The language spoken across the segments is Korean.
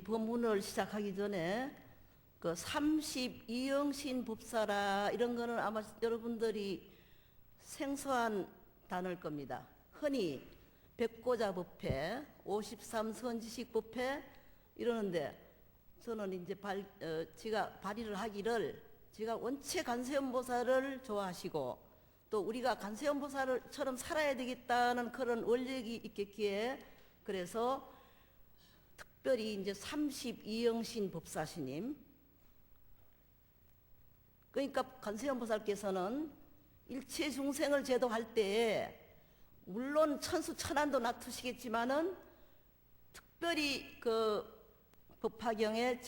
법문을 시작하기 전에 그 32영신 법사라 이런 거는 아마 여러분들이 생소한 단어일 겁니다. 흔히 백고자 법회, 53선지식 법회 이러는데 저는 이제 제가 발의를 하기를 제가 원체 관세음보살을 좋아하시고 또 우리가 관세음보살처럼 살아야 되겠다는 그런 원력이 있겠기에 그래서 특별히 이제 32영신 법사스님 그러니까 관세음보살께서는 일체 중생을 제도할 때에 물론 천수천안도 놔두시겠지만은 특별히 그 법화경에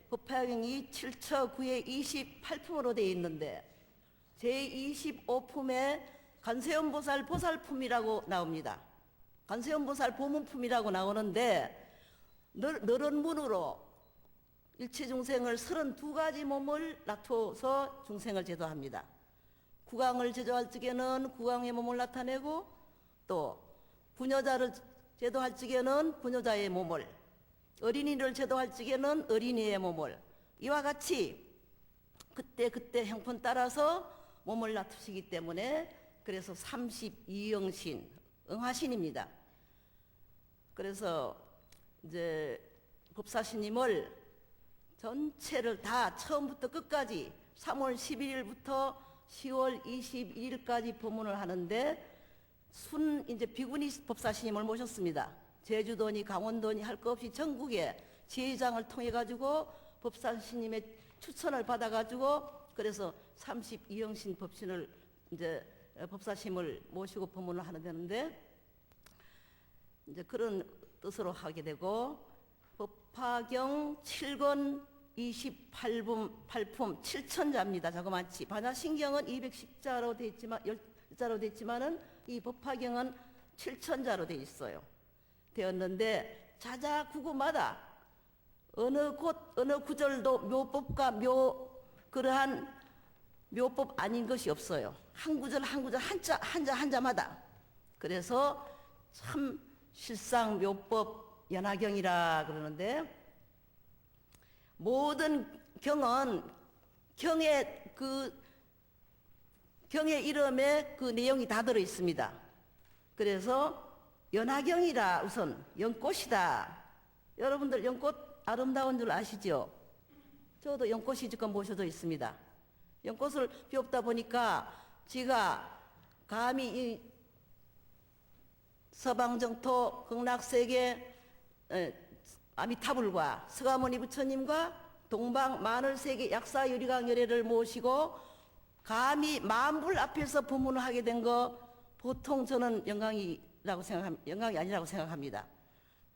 법화경이 7처 9의 28품으로 되어 있는데 제25품에 관세음보살 보살품이라고 나옵니다. 관세음보살 보문품이라고 나오는데 너른 문으로 일체 중생을 32가지 몸을 놔둬서 중생을 제도합니다. 국왕을 제도할 적에는 국왕의 몸을 나타내고 또 부녀자를 제도할 적에는 부녀자의 몸을 어린이를 제도할 적에는 어린이의 몸을 이와 같이 그때 형편 따라서 몸을 놔두시기 때문에 그래서 32영신 응화신입니다. 그래서 이제 법사신님을 전체를 다 처음부터 끝까지 3월 11일부터 10월 21일까지 법문을 하는데 이제 비구니 법사신님을 모셨습니다. 제주도니 강원도니 할 것 없이 전국에 지회장을 통해 가지고 법사신님의 추천을 받아 가지고 그래서 32영신 법신을 이제 법사심을 모시고 법문을 하는 되는데 이제 그런 뜻으로 하게 되고 법화경 7권 28품 7천자입니다. 자그마치 반야신경은 210자로 되어 있지만 10자로 되어 있지만은 이 법화경은 7천자로 되어 있어요. 되었는데 자자구구마다 어느 곳 어느 구절도 묘법과 그러한 묘법 아닌 것이 없어요. 한 구절 한 구절 한자마다 그래서 참 실상 묘법 연화경이라 그러는데 모든 경은 경의 이름에 그 내용이 다 들어 있습니다. 그래서 연화경이라 우선 연꽃이다. 여러분들 연꽃 아름다운 줄 아시죠? 저도 연꽃이 지금 모셔져 있습니다. 연꽃을 피웁다 보니까 제가 감히 이 서방정토 극락세계 아미타불과 서가모니 부처님과 동방 마늘세계 약사유리강열애를 모시고 감히 만불 앞에서 법문을 하게 된 거 보통 저는 영광이 아니라고 생각합니다.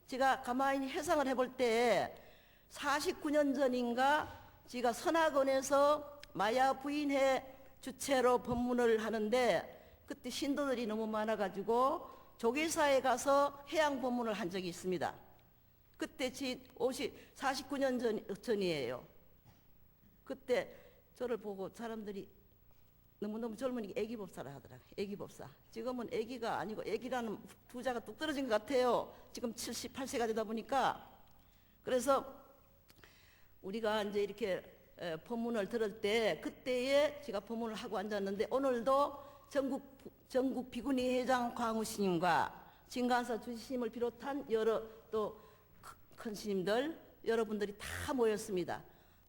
제가 가만히 회상을 해볼 때 49년 전인가 제가 선악원에서 마야 부인회 주체로 법문을 하는데 그때 신도들이 너무 많아가지고 조계사에 가서 해양 법문을 한 적이 있습니다. 그때 49년 전이에요. 그때 저를 보고 사람들이 너무너무 젊으니까 애기법사라 하더라고요. 애기법사. 지금은 애기가 아니고 애기라는 두 자가 뚝 떨어진 것 같아요. 지금 78세가 되다 보니까. 그래서 우리가 이제 이렇게 법문을 들을 때 그때에 제가 법문을 하고 앉았는데 오늘도 전국 비구니 회장 광우 스님과 진간사 주스님을 비롯한 여러 또 큰 스님들 여러분들이 다 모였습니다.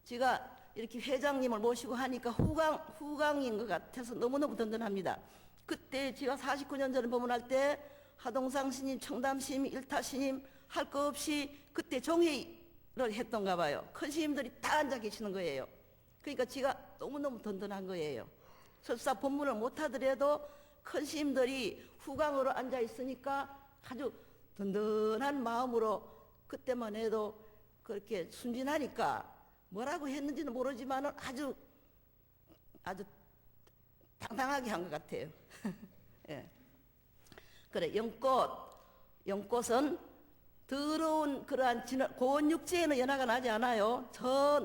제가 이렇게 회장님을 모시고 하니까 후광인 것 같아서 너무너무 든든합니다. 그때 제가 49년 전에 법문할 때 하동상 스님, 청담 스님, 일타 스님 할 거 없이 그때 종회를 했던가 봐요. 큰 스님들이 다 앉아 계시는 거예요. 그러니까 제가 너무너무 든든한 거예요. 설사 법문을 못하더라도 큰 스님들이 후광으로 앉아 있으니까 아주 든든한 마음으로 그때만 해도 그렇게 순진하니까 뭐라고 했는지는 모르지만 아주 당당하게 한 것 같아요. 예. 그래 연꽃은 더러운 그러한 고온 육지에는 연화가 나지 않아요. 저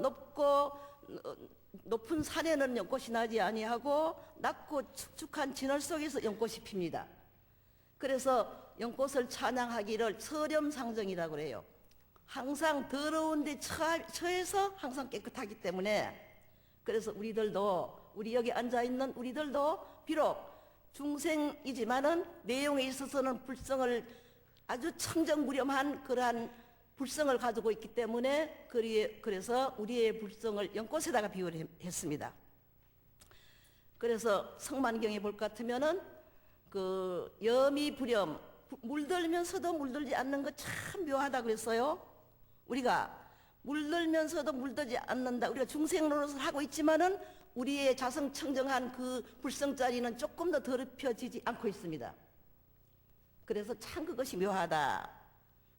높은 산에는 연꽃이 나지 아니하고 낮고 축축한 진월 속에서 연꽃이 핍니다. 그래서 연꽃을 찬양하기를 서렴상정이라고 그래요. 항상 더러운 데 처해서 항상 깨끗하기 때문에, 그래서 우리들도, 우리 여기 앉아있는 우리들도 비록 중생이지만은 내용에 있어서는 불성을 아주 청정무렴한 그러한 불성을 가지고 있기 때문에, 그래서 우리의 불성을 연꽃에다가 비유를 했습니다. 그래서 성만경에 볼 것 같으면은 그 염이불염, 물들면서도 물들지 않는 거 참 묘하다 그랬어요. 우리가 물들면서도 물들지 않는다, 우리가 중생 노릇을 하고 있지만은 우리의 자성청정한 그 불성자리는 조금 더 더럽혀지지 않고 있습니다. 그래서 참 그것이 묘하다.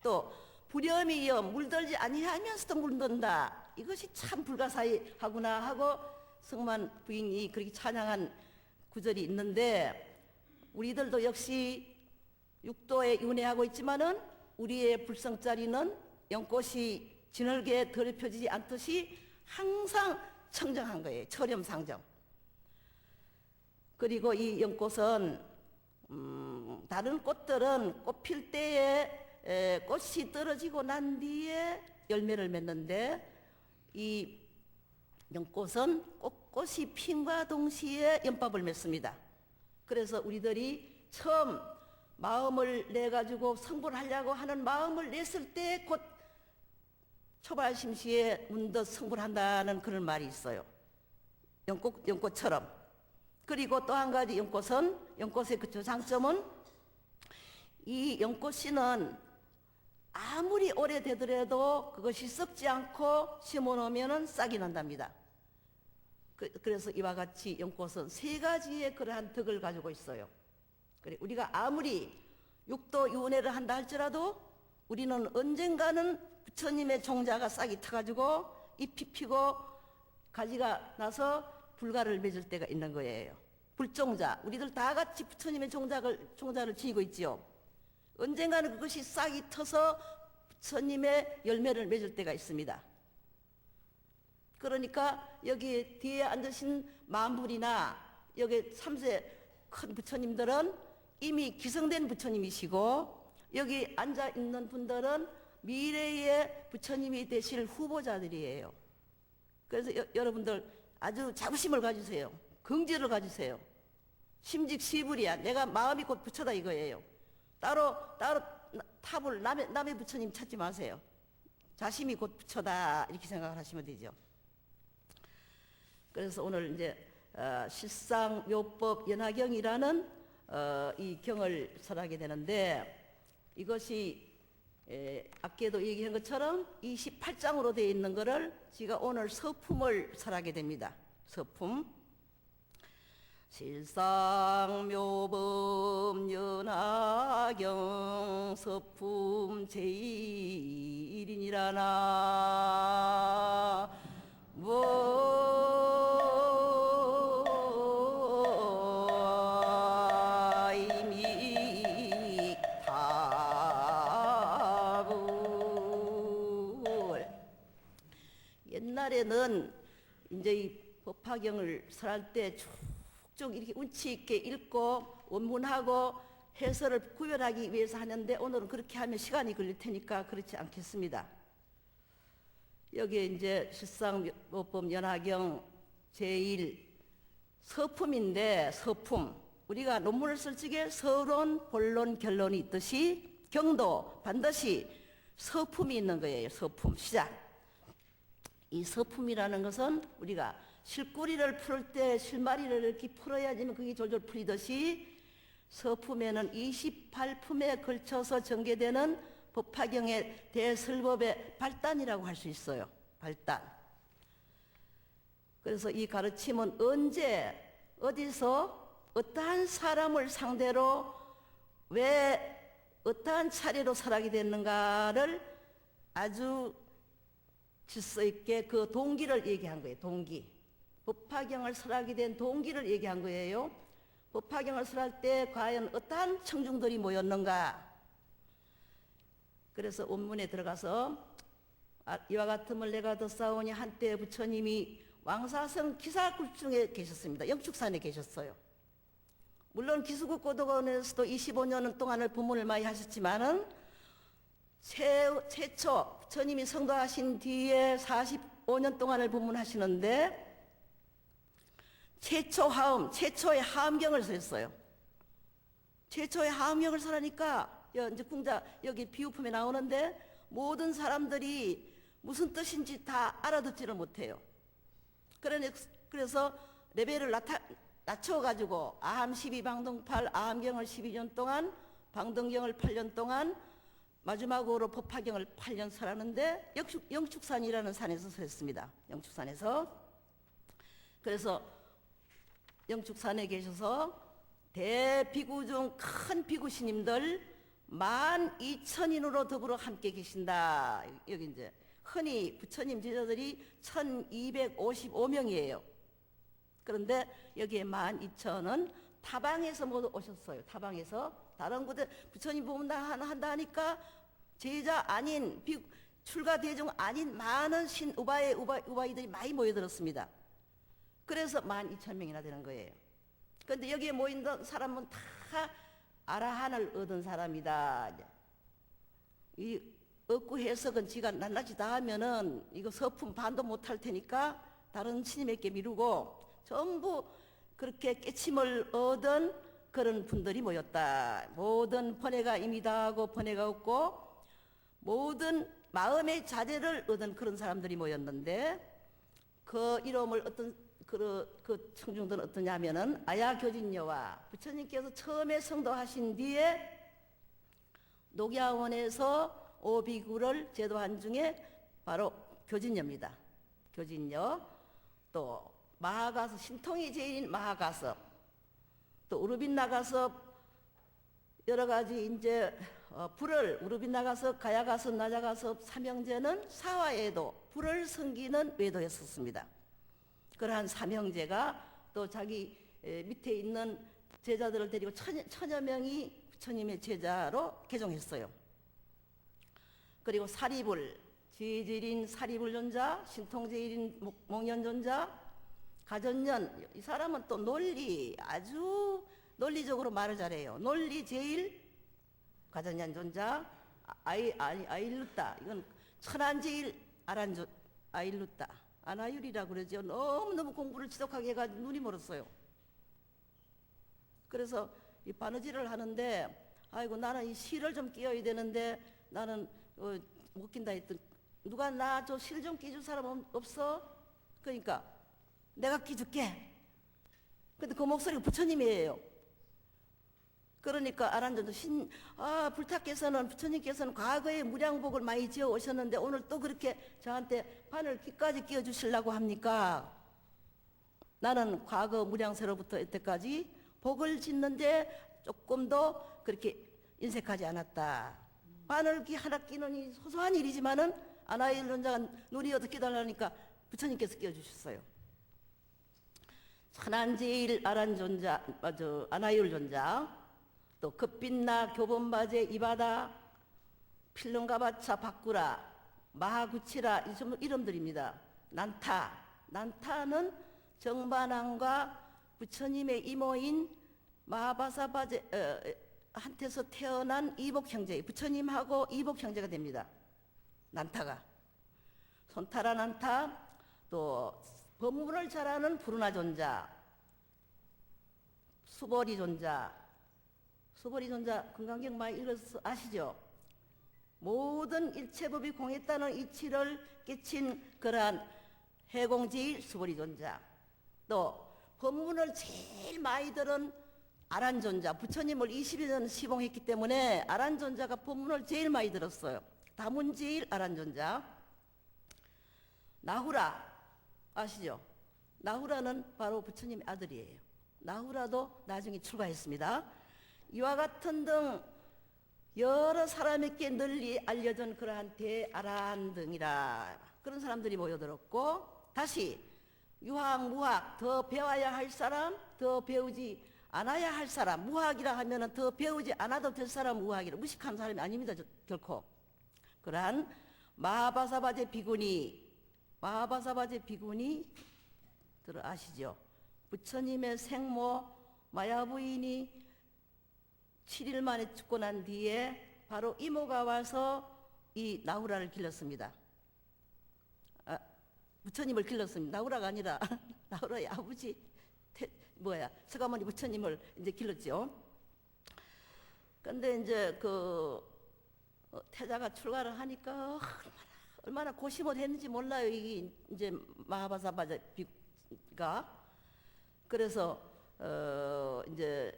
또 불염이여 물들지 아니하면서도 물든다, 이것이 참 불가사의하구나 하고 성만 부인이 그렇게 찬양한 구절이 있는데, 우리들도 역시 육도에 윤회하고 있지만은 우리의 불성자리는 연꽃이 진흙에 더럽혀지지 않듯이 항상 청정한 거예요. 철염상정. 그리고 이 연꽃은 다른 꽃들은 꽃필 때에 꽃이 떨어지고 난 뒤에 열매를 맺는데, 이 연꽃은 꽃이 핀과 동시에 연밥을 맺습니다. 그래서 우리들이 처음 마음을 내가지고 성불하려고 하는 마음을 냈을 때 곧 초발심시에 문득 성불한다는 그런 말이 있어요. 연꽃처럼. 그리고 또 한 가지 연꽃의 그 장점은, 이 연꽃씨는 아무리 오래되더라도 그것이 썩지 않고 심어놓으면 싹이 난답니다. 그래서 이와 같이 연꽃은 세 가지의 그러한 덕을 가지고 있어요. 그래, 우리가 아무리 육도 윤회를 한다 할지라도 우리는 언젠가는 부처님의 종자가 싹이 터가지고 잎이 피고 가지가 나서 불가를 맺을 때가 있는 거예요. 불종자, 우리들 다 같이 부처님의 종자를 지니고 있지요. 언젠가는 그것이 싹이 터서 부처님의 열매를 맺을 때가 있습니다. 그러니까 여기 뒤에 앉으신 만불이나 여기 3세 큰 부처님들은 이미 기성된 부처님이시고, 여기 앉아 있는 분들은 미래의 부처님이 되실 후보자들이에요. 그래서 여러분들 아주 자부심을 가지세요. 긍지를 가지세요. 심직시불이야. 내가 마음이 곧 부처다 이거예요. 따로 탑을 남의 부처님 찾지 마세요. 자심이 곧 부처다 이렇게 생각을 하시면 되죠. 그래서 오늘 이제 실상묘법 연화경이라는 이 경을 설하게 되는데, 이것이 아까도 얘기한 것처럼 28장으로 되어 있는 것을 제가 오늘 서품을 설하게 됩니다. 서품. 실상묘법 연화경 서품 제1인이라나 옛날에는 이제 이 법화경을 설할 때 쭉쭉 이렇게 운치 있게 읽고 원문하고 해설을 구별하기 위해서 하는데, 오늘은 그렇게 하면 시간이 걸릴 테니까 그렇지 않겠습니다. 여기에 이제 실상묘법 연화경 제1 서품인데, 서품, 우리가 논문을 쓸 적에 서론, 본론, 결론이 있듯이 경도 반드시 서품이 있는 거예요. 서품, 시작. 이 서품이라는 것은 우리가 실구리를 풀 때 실마리를 이렇게 풀어야지만 그게 졸졸 풀리듯이, 서품에는 28품에 걸쳐서 전개되는 법화경의 대설법의 발단이라고 할 수 있어요. 발단. 그래서 이 가르침은 언제 어디서 어떠한 사람을 상대로 왜 어떠한 차례로 설하게 됐는가를 아주 질서 있게 그 동기를 얘기한 거예요. 동기. 법화경을 설하게 된 동기를 얘기한 거예요. 법화경을 설할 때 과연 어떠한 청중들이 모였는가. 그래서 원문에 들어가서 이와 같음을 내가 듣사오니 한때 부처님이 왕사성 기사굴중에 계셨습니다. 영축산에 계셨어요. 물론 기수국 고도원에서도 25년 동안을 법문을 많이 하셨지만은 최초 부처님이 성도하신 뒤에 45년 동안을 법문하시는데 최초의 하엄경을 썼어요. 최초의 하엄경을 설하니까 이제 궁자 여기 비유품에 나오는데 모든 사람들이 무슨 뜻인지 다 알아듣지를 못해요. 그래서 레벨을 낮춰가지고 아함 12방등팔 아함경을 12년 동안 방등경을 8년 동안 마지막으로 법화경을 8년 설하는데 영축산이라는 산에서 설했습니다. 영축산에서. 그래서 영축산에 계셔서 대비구 중 큰 비구 스님들 12,000인으로 더불어 함께 계신다. 여기 이제 흔히 부처님 제자들이 1255명이에요. 그런데 여기에 12,000은 타방에서 모두 오셨어요. 타방에서 다른 곳에 부처님 법문 한다 하니까 제자 아닌 출가 대중 아닌 많은 우바이들이 많이 모여들었습니다. 그래서 12,000명이나 되는 거예요. 그런데 여기에 모인 사람은 다 아라한을 얻은 사람이다. 이 억구 해석은 지가 낱낱이 다 하면은 이거 서품 반도 못할 테니까 다른 스님에게 미루고 전부 그렇게 깨침을 얻은 그런 분들이 모였다. 모든 번뇌가 이미 다 하고 번뇌가 없고 모든 마음의 자제를 얻은 그런 사람들이 모였는데 그 이름을 그 청중들은 어떠냐면은 아야교진녀와 부처님께서 처음에 성도하신 뒤에 녹야원에서 오비구를 제도한 중에 바로 교진녀입니다. 교진녀, 또 마하가섭, 신통이 제일인 마하가섭, 또 우르빈나가섭, 여러 가지 이제 우르빈나가섭, 가야가섭, 나자가섭, 삼형제는 사화에도 불을 섬기는 외도였었습니다. 그러한 삼형제가 또 자기 밑에 있는 제자들을 데리고 천여 명이 부처님의 제자로 개종했어요. 그리고 사리불, 제일인 사리불존자, 신통제일인 몽연존자, 가전년, 이 사람은 또 아주 논리적으로 말을 잘해요. 논리 제일 가전년 존자, 아일루따, 이건 천안제일 아일루따, 아나율이라고 그러죠. 너무너무 공부를 지독하게 해가지고 눈이 멀었어요. 그래서 이 바느질을 하는데 아이고 나는 이 실을 좀 끼워야 되는데 나는 못 낀다 했더니 누가 나 저 실 좀 끼줄 사람 없어? 그러니까 내가 끼줄게. 근데 그 목소리가 부처님이에요. 그러니까 아란전도 불타께서는 부처님께서는 과거에 무량복을 많이 지어 오셨는데 오늘 또 그렇게 저한테 바늘 귀까지 끼워 주시려고 합니까? 나는 과거 무량세로부터 이때까지 복을 짓는데 조금도 그렇게 인색하지 않았다. 바늘귀 하나 끼는 이 소소한 일이지만은 아나율존자가 눈이 어떻게 달라니까 부처님께서 끼워주셨어요. 천안제일 아나율존자, 또 급빛나 교본바제 이바다, 필름가바차 바꾸라, 마하구치라 이름들입니다. 난타는 정반왕과 부처님의 이모인 마하바사바제 한테서 태어난 이복 형제, 부처님하고 이복 형제가 됩니다. 난타가 손타라 난타, 또 법문을 잘하는 부르나 존자, 수보리 존자 금강경 많이 읽어서 아시죠? 모든 일체법이 공했다는 이치를 끼친 그러한 해공제일 수보리 존자, 또 법문을 제일 많이 들은 아란존자, 부처님을 20여 년 시봉했기 때문에 아란존자가 법문을 제일 많이 들었어요. 다문제일 아란존자. 나후라 아시죠? 나후라는 바로 부처님의 아들이에요. 나후라도 나중에 출가했습니다. 이와 같은 등 여러 사람에게 널리 알려진 그러한 대아란 등이라 그런 사람들이 모여들었고, 다시 유학, 무학, 더 배워야 할 사람, 더 배우지 않아야 할 사람, 무학이라 하면은 더 배우지 않아도 될 사람 무학이라 무식한 사람이 아닙니다. 결코. 그러한 마하바사바제 비구니 들어 아시죠? 부처님의 생모 마야부인이 7일 만에 죽고 난 뒤에 바로 이모가 와서 이 나후라를 길렀습니다. 부처님을 길렀습니다. 나후라가 아니라 나후라의 아버지 서가모니 부처님을 이제 길렀죠. 근데 이제 태자가 출가를 하니까 얼마나 고심을 했는지 몰라요. 이게 이제 마하바사바자비가. 그래서 이제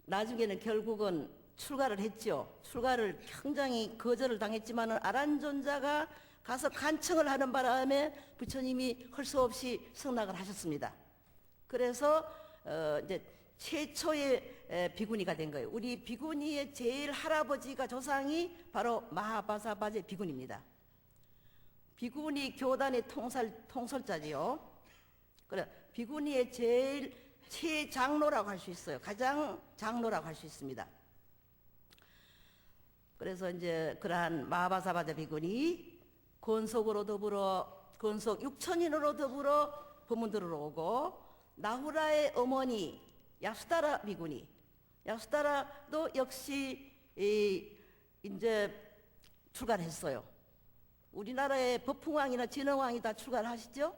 나중에는 결국은 출가를 했죠. 출가를 굉장히 거절을 당했지만은 아란존자가 가서 간청을 하는 바람에 부처님이 할 수 없이 승낙을 하셨습니다. 그래서 이제 최초의 비구니가 된 거예요. 우리 비구니의 제일 할아버지가 조상이 바로 마하바사바제 비구니입니다. 비구니 교단의 통솔자지요. 그래, 비구니의 제일 최장로라고 할 수 있어요. 가장 장로라고 할 수 있습니다. 그래서 이제 그러한 마하바사바제 비구니 건속 6천인으로 더불어 법문들으로 오고, 나후라의 어머니 야수다라 비구니, 야수다라도 역시 이제 출가를 했어요. 우리나라의 법풍왕이나 진흥왕이 다 출가를 하시죠?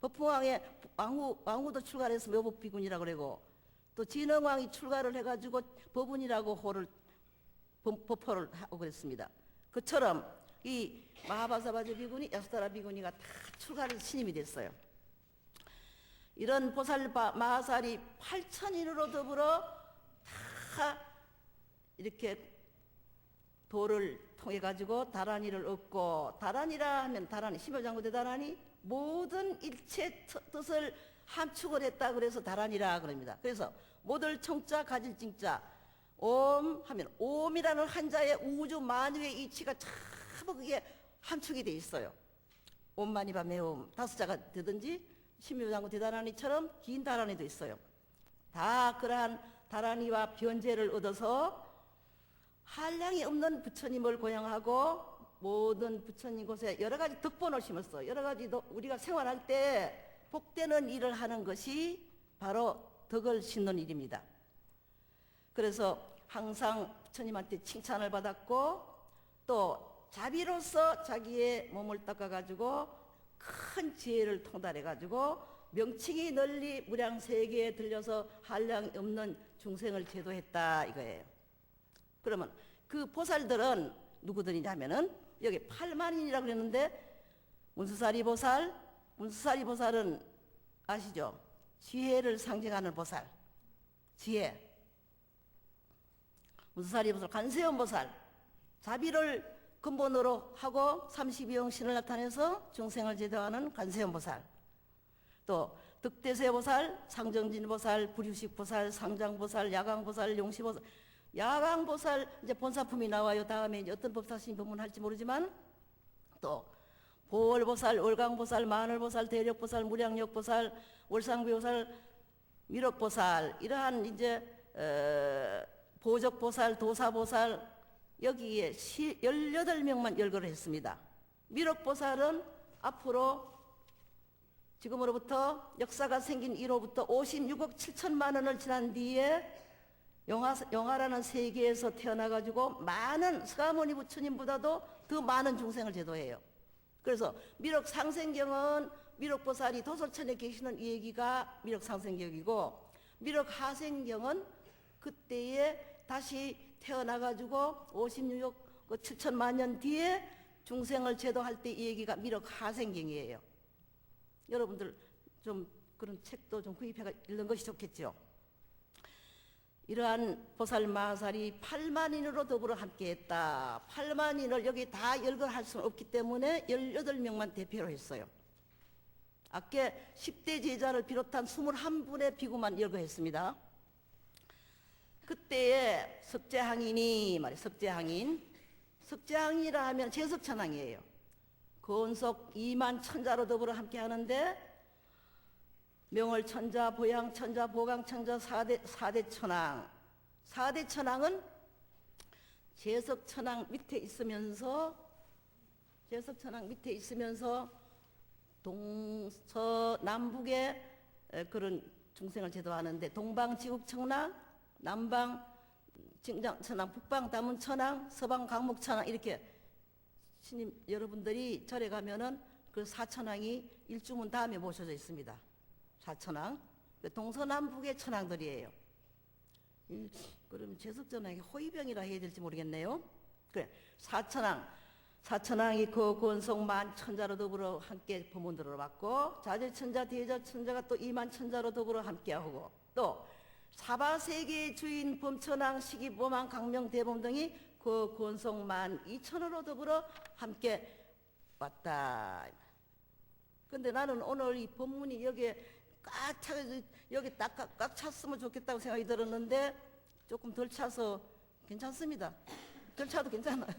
법풍왕의 왕후도 출가를 해서 묘법 비구니라고 그러고, 또 진흥왕이 출가를 해가지고 법운이라고 법호를 하고 그랬습니다. 그처럼 이 마하바사바제 비구니, 야수다라 비구니가 다 출가를 신임이 됐어요. 이런 보살 마하살이 8천인으로 더불어 다 이렇게 도를 통해 가지고 다란이를 얻고, 다란이라 하면 다란이 심요장구대 다란이 모든 일체 뜻을 함축을 했다 그래서 다란이라 그럽니다. 그래서 모들 청자 가질 징자 옴 하면 옴이라는 한자의 우주 만유의 이치가 전부 그게 함축이 돼 있어요. 옴마니바 매옴 5자가 되든지 심요장구 대다란이처럼 긴 다란이도 있어요. 다 그러한 다란이와 변제를 얻어서 한량이 없는 부처님을 고향하고 모든 부처님 곳에 여러 가지 덕본을 심었어. 여러 가지 우리가 생활할 때 복되는 일을 하는 것이 바로 덕을 심는 일입니다. 그래서 항상 부처님한테 칭찬을 받았고, 또 자비로서 자기의 몸을 닦아가지고 큰 지혜를 통달해가지고 명칭이 널리 무량세계에 들려서 한량이 없는 중생을 제도했다 이거예요. 그러면 그 보살들은 누구들이냐면은 여기 8만인이라고 그랬는데, 문수사리 보살은 아시죠? 지혜를 상징하는 보살, 지혜. 문수사리 보살, 관세음 보살, 자비를 근본으로 하고 32형 신을 나타내서 중생을 제도하는 관세음 보살, 또 득대세 보살, 상정진 보살, 불유식 보살, 상장 보살, 야강 보살, 용시 보살. 야강 보살 이제 본사품이 나와요. 다음에 이제 어떤 법사신 법문할지 모르지만, 또 보월 보살, 월강 보살, 마늘 보살, 대력 보살, 무량력 보살, 월상비 보살, 미륵 보살, 이러한 이제 보적 보살, 도사 보살, 여기에 18명만 열거를 했습니다. 미륵 보살은 앞으로 지금으로부터 역사가 생긴 이로부터 56억 7천만 원을 지난 뒤에 영하라는 세계에서 태어나가지고 많은 서가모니 부처님보다도 더 많은 중생을 제도해요. 그래서 미륵 상생경은 미륵 보살이 도솔천에 계시는 이 얘기가 미륵 상생경이고, 미륵 하생경은 그때에 다시 태어나가지고 56억 7천만 년 뒤에 중생을 제도할 때 이 얘기가 미륵 하생경이에요. 여러분들 좀 그런 책도 좀 구입해서 읽는 것이 좋겠죠. 이러한 보살 마하살이 8만인으로 더불어 함께했다. 8만인을 여기 다 열거할 수는 없기 때문에 18명만 대표로 했어요. 아까 10대 제자를 비롯한 21분의 비구만 열거했습니다. 그때에 석재항인이 말이에요. 석재항이라 하면 제석천왕이에요. 건속 2만 천자로 더불어 함께 하는데, 명월천자, 보양천자, 보강천자, 4대 천왕. 4대 천왕은 제석천왕 밑에 있으면서 동서남북에 그런 중생을 제도하는데, 동방지국청랑, 남방 증장 천왕, 북방 다문 천왕, 서방 강목 천왕 이렇게 신임 여러분들이 절에 가면은 그 사천왕이 일주문 다음에 모셔져 있습니다. 사천왕, 동서남북의 천왕들이에요. 그럼 제석전왕이 호위병이라 해야 될지 모르겠네요. 그래, 사천왕이 그 권속만 천자로 더불어 함께 법문들어 받고 자제천자 대자천자가 또 이만 천자로 더불어 함께하고 또 사바세계의 주인 범천왕 시기범왕 강명대범 등이 그 권속만 이천으로 더불어 함께 왔다. 근데 나는 오늘 이 법문이 여기에 꽉 차서 여기 꽉 찼으면 좋겠다고 생각이 들었는데 조금 덜 차서 괜찮습니다. 덜 차도 괜찮아요.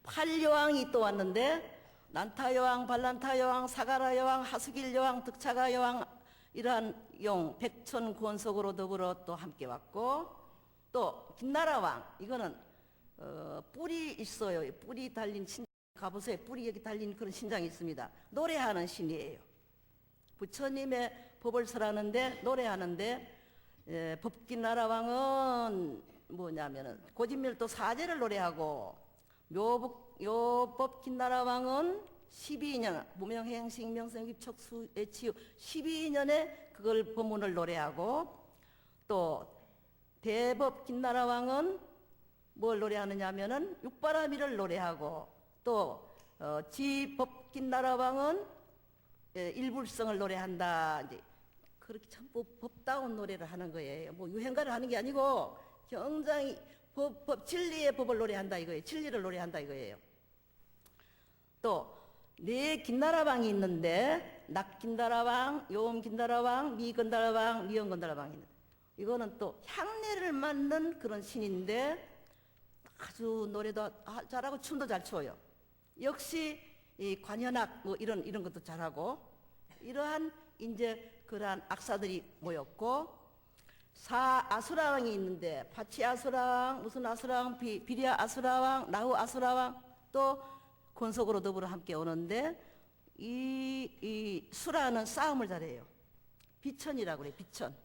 8여왕이 또 왔는데 난타여왕, 발란타여왕, 사가라여왕, 하수길여왕, 득차가여왕 이러한 용 백천권속으로 더불어 또 함께 왔고 또 김나라왕 이거는 뿔이 있어요. 뿔이 달린 신장 가보세요. 뿔이 여기 달린 그런 신장이 있습니다. 노래하는 신이에요. 부처님의 법을 설하는데 노래하는데 법김나라왕은 뭐냐면은 고진멸도 사제를 노래하고 묘법 김나라왕은 12년 무명행식 명성입척수 애치유 12년에 그걸 법문을 노래하고 또 대법 김나라왕은 뭘 노래하느냐 하면은 육바라밀을 노래하고 또 지법 김나라왕은 일불성을 노래한다. 이제 그렇게 참 법다운 노래를 하는 거예요. 뭐 유행가를 하는 게 아니고 굉장히 진리의 법을 노래한다 이거예요. 진리를 노래한다 이거예요. 또 네 김나라왕이 있는데 낙김나라왕, 요음김나라왕, 미건나라왕, 미연건나라왕이 있는데 이거는 또 향내를 맡는 그런 신인데 아주 노래도 잘하고 춤도 잘 춰요. 역시 이 관현악 뭐 이런 것도 잘하고 이러한 이제 그러한 악사들이 모였고 사아수라왕이 있는데 파치아수라왕, 무슨 아수라왕, 비리아 아수라왕, 나후 아수라왕 또 권속으로 더불어 함께 오는데 이 수라는 싸움을 잘해요. 비천이라고 그래요. 비천.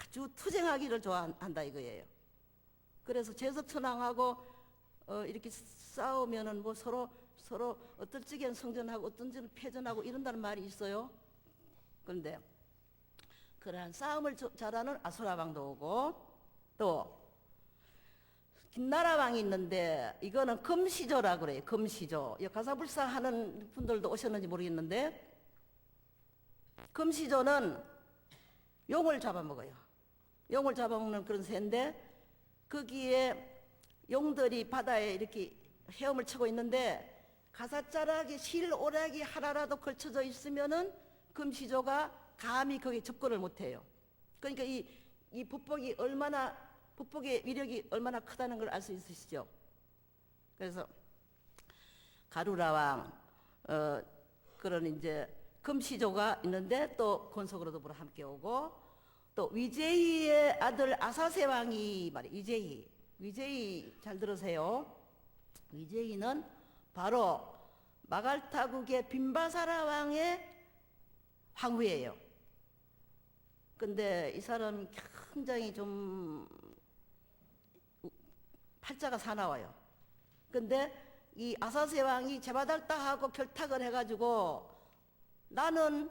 아주 투쟁하기를 좋아한다 이거예요. 그래서 제석천왕하고 이렇게 싸우면은 뭐 서로 어떨 적엔 성전하고 어떤 적은 패전하고 이런다는 말이 있어요. 그런데 그러한 싸움을 잘하는 아수라왕도 오고 또 김나라왕이 있는데 이거는 금시조라 그래요. 금시조. 가사불사 하는 분들도 오셨는지 모르겠는데 금시조는 용을 잡아먹어요. 용을 잡아먹는 그런 새인데 거기에 용들이 바다에 이렇게 헤엄을 치고 있는데 가사자락이 실오락이 하나라도 걸쳐져 있으면은 금시조가 감히 거기에 접근을 못해요. 그러니까 이 북복의 위력이 얼마나 크다는 걸 알 수 있으시죠? 그래서 가루라왕 그런 이제 금시조가 있는데 또 권속으로 더불어 함께 오고 또 위제이의 아들 아사세왕이 말이에요. 위제이 잘 들으세요. 위제이는 바로 마갈타국의 빈바사라 왕의 황후예요. 근데 이 사람이 굉장히 좀 팔자가 사나워요. 근데 이 아사세 왕이 제바달다 하고 결탁을 해가지고 나는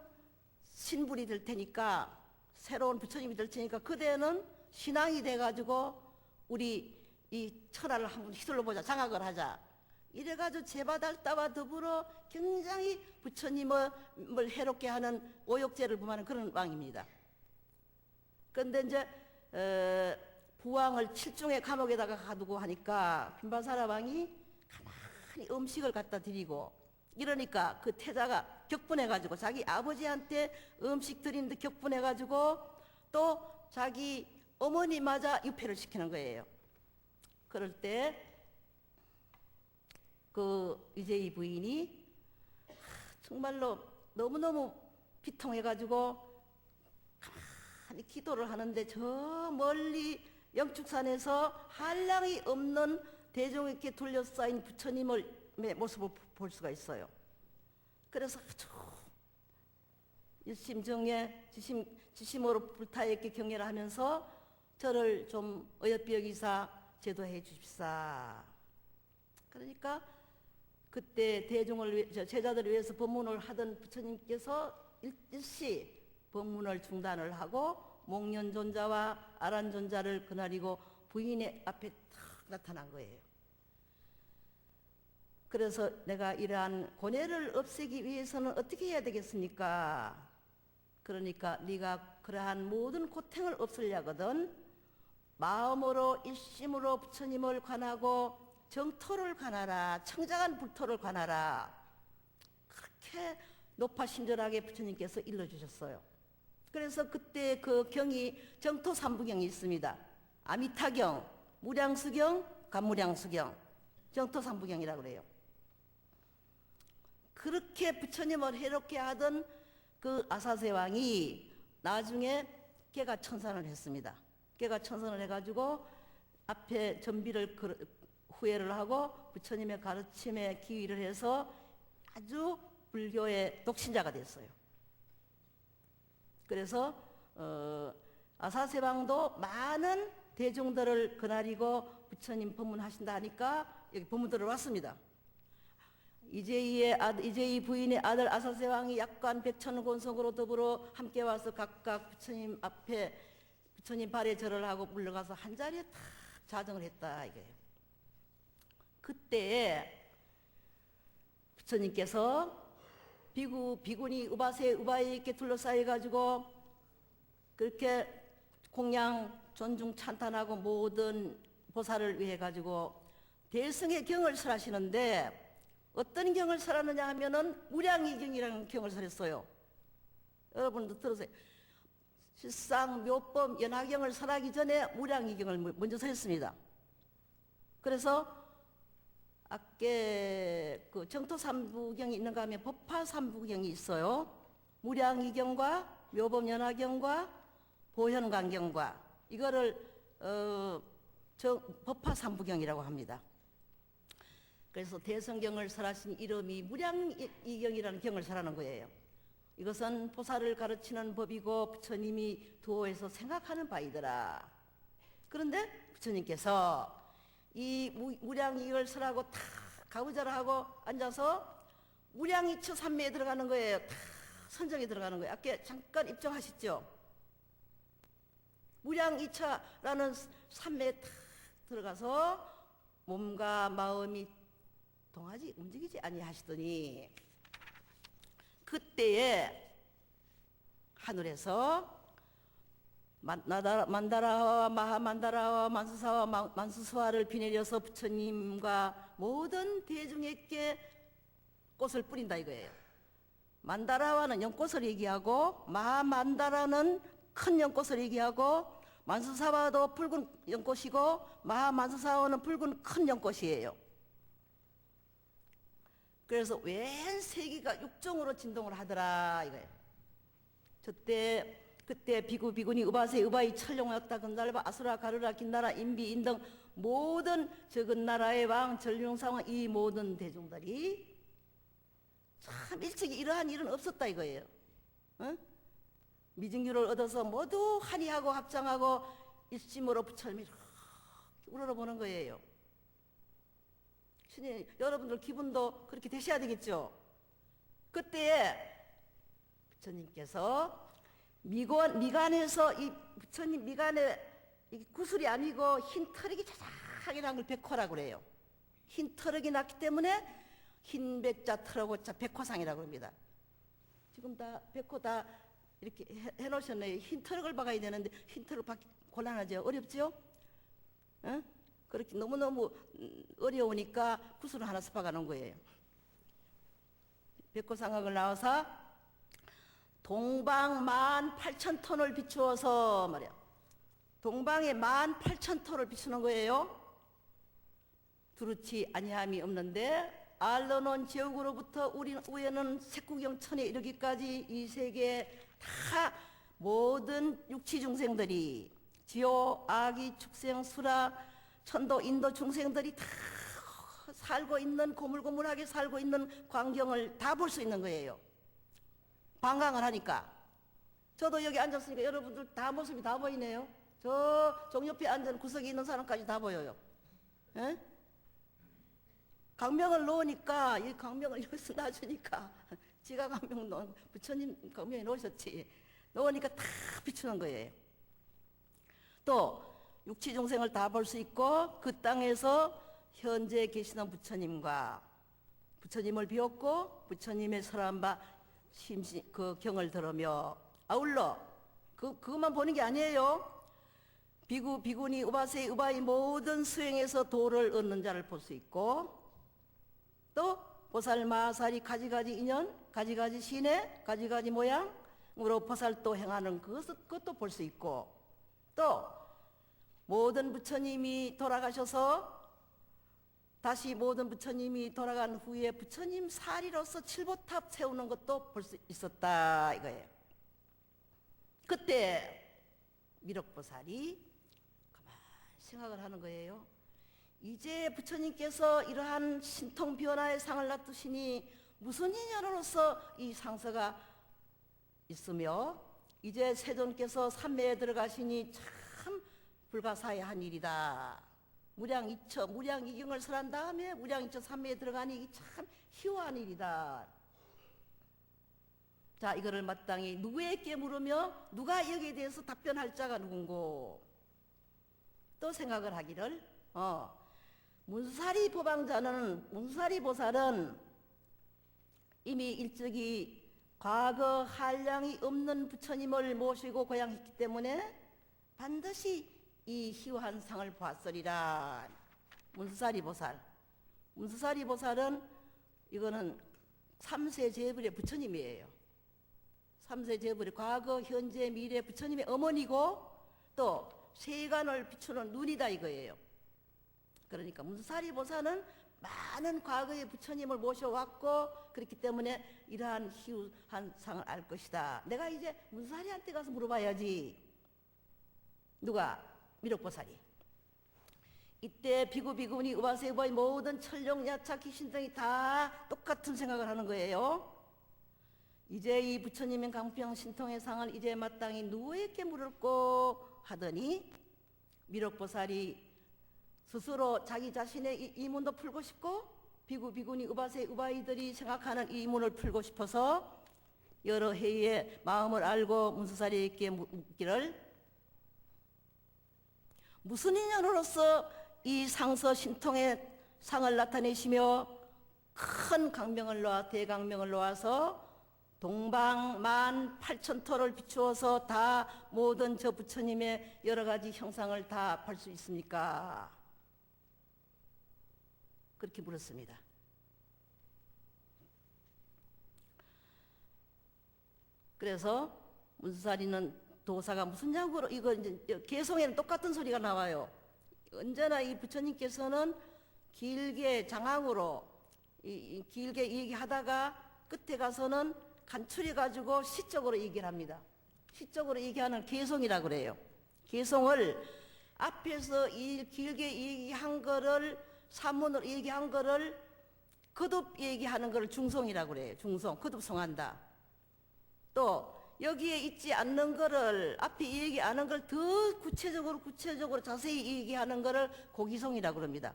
신불이 될 테니까 새로운 부처님이 될 테니까 그대는 신앙이 돼가지고 우리 이 천하를 한번 휘둘러 보자. 장악을 하자. 이래가지고 제바달다와 더불어 굉장히 부처님을 해롭게 하는 오욕죄를 범하는 그런 왕입니다. 그런데 이제 부왕을 7중의 감옥에다가 가두고 하니까 빈바사라 왕이 가만히 음식을 갖다 드리고 이러니까 그 태자가 격분해가지고 자기 아버지한테 음식 드리는데 격분해가지고 또 자기 어머니마저 유폐를 시키는 거예요. 그럴 때 그 위제이 부인이 정말로 너무너무 비통해가지고 가만히 기도를 하는데 저 멀리 영축산에서 한량이 없는 대종에게 둘러싸인 부처님의 모습을 볼 수가 있어요. 그래서 아주 일심정예 지심으로 불타있게 경외를 하면서 저를 좀 어여삐 여기사 제도해 주십사. 그러니까 그때 제자들을 위해서 법문을 하던 부처님께서 일시 법문을 중단을 하고 목련존자와 아란존자를 그날이고 부인의 앞에 탁 나타난 거예요. 그래서 내가 이러한 고뇌를 없애기 위해서는 어떻게 해야 되겠습니까? 그러니까 네가 그러한 모든 고통을 없애려거든 마음으로 일심으로 부처님을 관하고 정토를 관하라. 청정한 불토를 관하라. 그렇게 높아심절하게 부처님께서 일러주셨어요. 그래서 그때 그 경이 정토 삼부경이 있습니다. 아미타경, 무량수경, 간무량수경, 정토 삼부경이라고 그래요. 그렇게 부처님을 해롭게 하던 그 아사세 왕이 나중에 깨가 천선을 했습니다. 깨가 천선을 해가지고 앞에 전비를 후회를 하고 부처님의 가르침에 기위를 해서 아주 불교의 독신자가 됐어요. 그래서 아사세왕도 많은 대중들을 그날이고 부처님 법문하신다 하니까 여기 법문 들어왔습니다. 이재희 부인의 아들 아사세왕이 약관 백천곤성으로 더불어 함께 와서 각각 부처님 앞에 부처님 발에 절을 하고 물러가서 한 자리에 탁 자정을 했다 이거예요. 그때 부처님께서 비구니 우바에 이렇게 둘러싸여 가지고 그렇게 공양 존중 찬탄하고 모든 보살을 위해 가지고 대승의 경을 설하시는데 어떤 경을 설하느냐 하면은 무량이경이라는 경을 설했어요. 여러분도 들으세요. 실상 묘법 연화경을 설하기 전에 무량이경을 먼저 설했습니다. 그래서 아께 그 정토삼부경이 있는가 하면 법화삼부경이 있어요. 무량이경과 묘법연화경과 보현광경과 이거를 법화삼부경이라고 합니다. 그래서 대성경을 설하신 이름이 무량이경이라는 경을 설하는 거예요. 이것은 보살을 가르치는 법이고 부처님이 도에서 생각하는 바이더라. 그런데 부처님께서 이 무량이경을 설하고 탁 가부좌를 하고 앉아서 무량이처 삼매에 들어가는 거예요. 탁 선정에 들어가는 거예요. 아까 잠깐 입정하셨죠? 무량이처라는 삼매에 탁 들어가서 몸과 마음이 동하지 움직이지 아니하시더니 그때에 하늘에서 만다라와 마하만다라와 만수사와 만수수화를 비내려서 부처님과 모든 대중에게 꽃을 뿌린다 이거예요. 만다라와는 연꽃을 얘기하고 마하만다라는 큰 연꽃을 얘기하고 만수사와도 붉은 연꽃이고 마하만수사와는 붉은 큰 연꽃이에요. 그래서 웬 세기가 육종으로 진동을 하더라 이거예요. 그때 비구니 우바이 철룡였다 근달바 아수라 가르라 긴나라 인비 인등 모든 적은 나라의 왕 전룡상왕 이 모든 대중들이 참 일찍이 이러한 일은 없었다 이거예요. 어? 미증유를 얻어서 모두 한의하고 합장하고 일심으로 부처님이 우러러보는 거예요. 신이 여러분들 기분도 그렇게 되셔야 되겠죠. 그때에 부처님께서 미간에서 이 부처님 미간에 구슬이 아니고 흰 털이 자작하게 난 걸 백호라고 그래요. 흰 털이 났기 때문에 흰 백자 털하고자 백호상이라고 합니다. 지금 다 백호 다 이렇게 해놓으셨네요. 흰 털을 박아야 되는데 흰 털을 박기 곤란하죠. 어렵죠? 어? 그렇게 너무너무 어려우니까 구슬을 하나 박아놓은 거예요. 백호상학을 나와서 동방 18,000톤을 비추어서 말이야. 동방에 18,000톤을 비추는 거예요. 두루치 아니함이 없는데 알러논 제국으로부터 우리는 색구경천에 이르기까지 이 세계 다 모든 육치 중생들이 지오, 아기, 축생, 수라, 천도, 인도 중생들이 다 살고 있는 고물고물하게 살고 있는 광경을 다 볼 수 있는 거예요. 방광을 하니까. 저도 여기 앉았으니까 여러분들 다 모습이 다 보이네요. 저 종옆에 앉은 구석에 있는 사람까지 다 보여요. 예? 강명을 놓으니까 이 강명을 여기서 놔주니까 지가 강명 놓은 부처님 강명에 놓으셨지. 놓으니까 다 비추는 거예요. 또 육치 중생을 다 볼 수 있고 그 땅에서 현재 계시는 부처님과 부처님을 비웠고 부처님의 설한 바 그 경을 들으며 아울러 그것만 보는 게 아니에요. 비구, 비구니, 우바세, 우바이 모든 수행에서 도를 얻는 자를 볼 수 있고 또 보살, 마살이 가지가지 인연, 가지가지 신의, 가지가지 모양으로 보살도 행하는 그것도 볼 수 있고 또 모든 부처님이 돌아가셔서 다시 모든 부처님이 돌아간 후에 부처님 사리로서 칠보탑 세우는 것도 볼 수 있었다 이거예요. 그때 미륵보살이 가만히 생각을 하는 거예요. 이제 부처님께서 이러한 신통 변화의 상을 놔두시니 무슨 인연으로서 이 상서가 있으며 이제 세존께서 삼매에 들어가시니 참 불가사의한 일이다. 무량이처, 무량이경을 설한 다음에 무량이처 삼매에 들어가니 참 희화한 일이다. 자, 이거를 마땅히 누구에게 물으며 누가 여기에 대해서 답변할 자가 누군고 또 생각을 하기를 문수사리 보방자는 문수사리 보살은 이미 일찍이 과거 한량이 없는 부처님을 모시고 고향했기 때문에 반드시 이 희화한 상을 보았으리라. 문수사리 보살. 문수사리 보살은 이거는 삼세제불의 부처님이에요. 삼세제불의 과거, 현재, 미래 부처님의 어머니고 또 세간을 비추는 눈이다 이거예요. 그러니까 문수사리 보살은 많은 과거의 부처님을 모셔왔고 그렇기 때문에 이러한 희화한 상을 알 것이다. 내가 이제 문수사리한테 가서 물어봐야지. 누가? 미륵보살이. 이때 비구, 비구니, 우바세, 우바이 모든 천룡, 야차, 귀신 등이 다 똑같은 생각을 하는 거예요. 이제 이 부처님의 강평 신통의 상을 이제 마땅히 누구에게 물을꼬 하더니 미륵보살이 스스로 자기 자신의 이문도 풀고 싶고 비구, 비구니, 우바세, 우바이들이 생각하는 이 이문을 풀고 싶어서 여러 해의 마음을 알고 문수사리에게 묻기를 무슨 인연으로서 이 상서 신통의 상을 나타내시며 큰 강명을 놓아 대강명을 놓아서 동방 18,000토를 비추어서 다 모든 저 부처님의 여러 가지 형상을 다 볼 수 있습니까? 그렇게 물었습니다. 그래서 문수사리는 도사가 무슨 약으로 이거 이제 개성에는 똑같은 소리가 나와요. 언제나 이 부처님께서는 길게 장황으로 길게 얘기하다가 끝에 가서는 간추려 가지고 시적으로 얘기를 합니다. 시적으로 얘기하는 개성이라 그래요. 개성을 앞에서 길게 얘기한 거를 사문으로 얘기한 거를 거듭 얘기하는 거를 중성이라 그래요. 중성, 거듭 성한다. 또 여기에 있지 않는 거를 앞에 얘기하는 걸 더 구체적으로 자세히 얘기하는 거를 고기성이라고 그럽니다.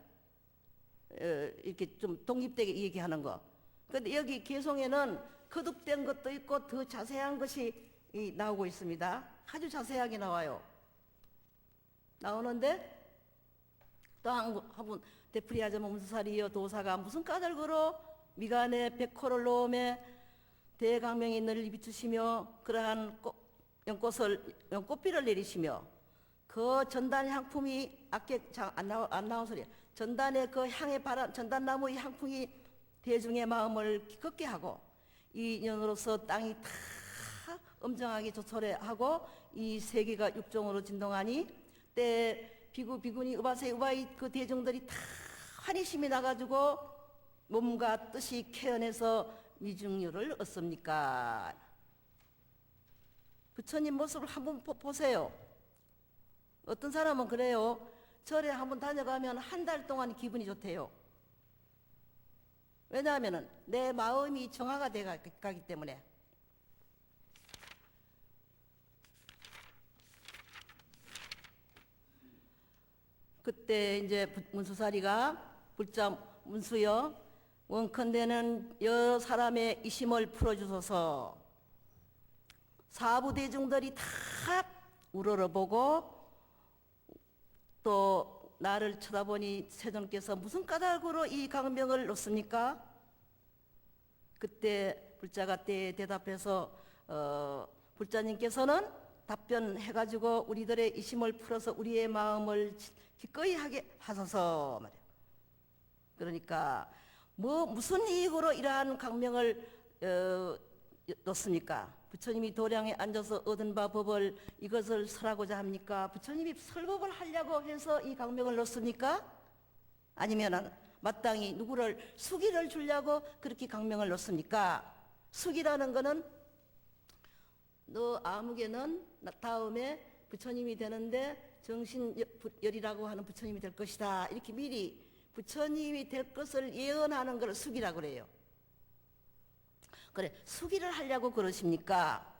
이렇게 좀 독립되게 얘기하는 거. 근데 여기 개성에는 거듭된 것도 있고 더 자세한 것이 나오고 있습니다. 아주 자세하게 나와요. 나오는데 또 한번 되풀이하자면 문수사리여 도사가 무슨 까닭으로 미간에 백호를 놓음에 대강명이 널리 비추시며 그러한 연꽃비를 내리시며 그 전단 향품이 안 나온 소리야. 전단의 그 향의 바람, 전단나무의 향풍이 대중의 마음을 기겁게 하고 이 인연으로서 땅이 다 엄정하게 조소래하고 이 세계가 육종으로 진동하니 때 비구, 비구니, 우바세, 우바이 그 대중들이 다 환희심이 나가지고 몸과 뜻이 캐어내서 미중류를 얻습니까? 부처님 모습을 한번 보세요. 어떤 사람은 그래요. 절에 한번 다녀가면 한 달 동안 기분이 좋대요. 왜냐하면 내 마음이 정화가 돼 가기 때문에. 그때 이제 문수사리가 불자 문수여 원컨대는 여 사람의 이심을 풀어주소서. 사부대중들이 다 우러러보고 또 나를 쳐다보니 세존께서 무슨 까닭으로 이 강명을 놓습니까? 그때 불자가 때에 대답해서 불자님께서는 답변해가지고 우리들의 이심을 풀어서 우리의 마음을 기꺼이 하게 하소서 말이에요. 그러니까 무슨 이익으로 이러한 강명을 놓습니까? 부처님이 도량에 앉아서 얻은 바 법을 이것을 설하고자 합니까? 부처님이 설법을 하려고 해서 이 강명을 놓습니까? 아니면 마땅히 누구를 수기를 주려고 그렇게 강명을 놓습니까? 수기라는 거는 너 아무개는 다음에 부처님이 되는데 정신열이라고 하는 부처님이 될 것이다. 이렇게 미리 부처님이 될 것을 예언하는 걸 수기라고 그래요. 그래, 수기를 하려고 그러십니까?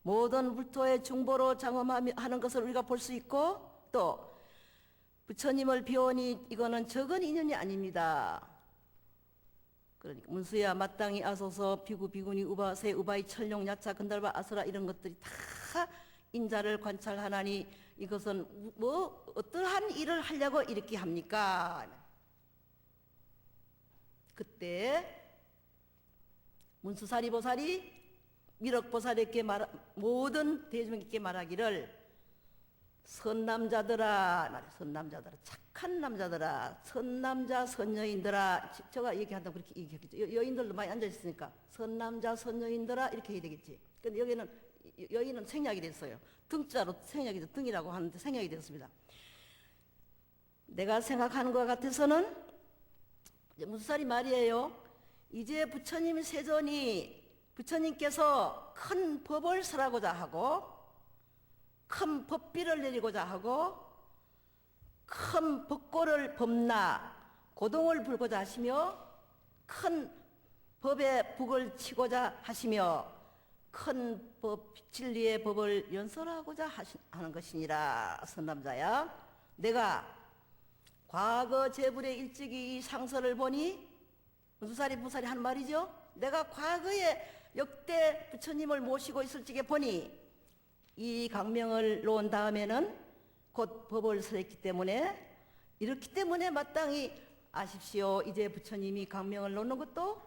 모든 불토의 중보로 장엄하는 것을 우리가 볼 수 있고 또 부처님을 비오니 이거는 적은 인연이 아닙니다. 그러니까 문수야 마땅히 아소서 비구 비구니 우바세 우바이 철룡 야차 근달바 아서라 이런 것들이 다 인자를 관찰하나니 이것은 뭐 어떠한 일을 하려고 이렇게 합니까? 그때 문수사리보살이 미륵보살에게 모든 대중에게 말하기를 선남자들아, 선남자들아, 착한 남자들아, 선남자 선여인들아, 제가 얘기한다고 그렇게 얘기했겠죠. 여인들도 많이 앉아 있으니까 선남자 선여인들아 이렇게 해야 되겠지. 근데 여기는 여인은 생략이 됐어요. 등자로 생략이 됐, 등이라고 하는데 생략이 됐습니다. 내가 생각하는 것 같아서는 문수사리 말이에요. 이제 부처님 세존이 부처님께서 큰 법을 설하고자 하고 큰 법비를 내리고자 하고 큰 법고를 범나 고동을 불고자 하시며 큰 법의 북을 치고자 하시며 큰 법, 진리의 법을 연설하고자 하는 것이니라. 선남자야, 내가 과거 재불의 일찍이 이 상서를 보니 문수사리 부살이 한 말이죠. 내가 과거에 역대 부처님을 모시고 있을 적에 보니 이 강명을 놓은 다음에는 곧 법을 설했기 때문에 이렇기 때문에 마땅히 아십시오. 이제 부처님이 강명을 놓는 것도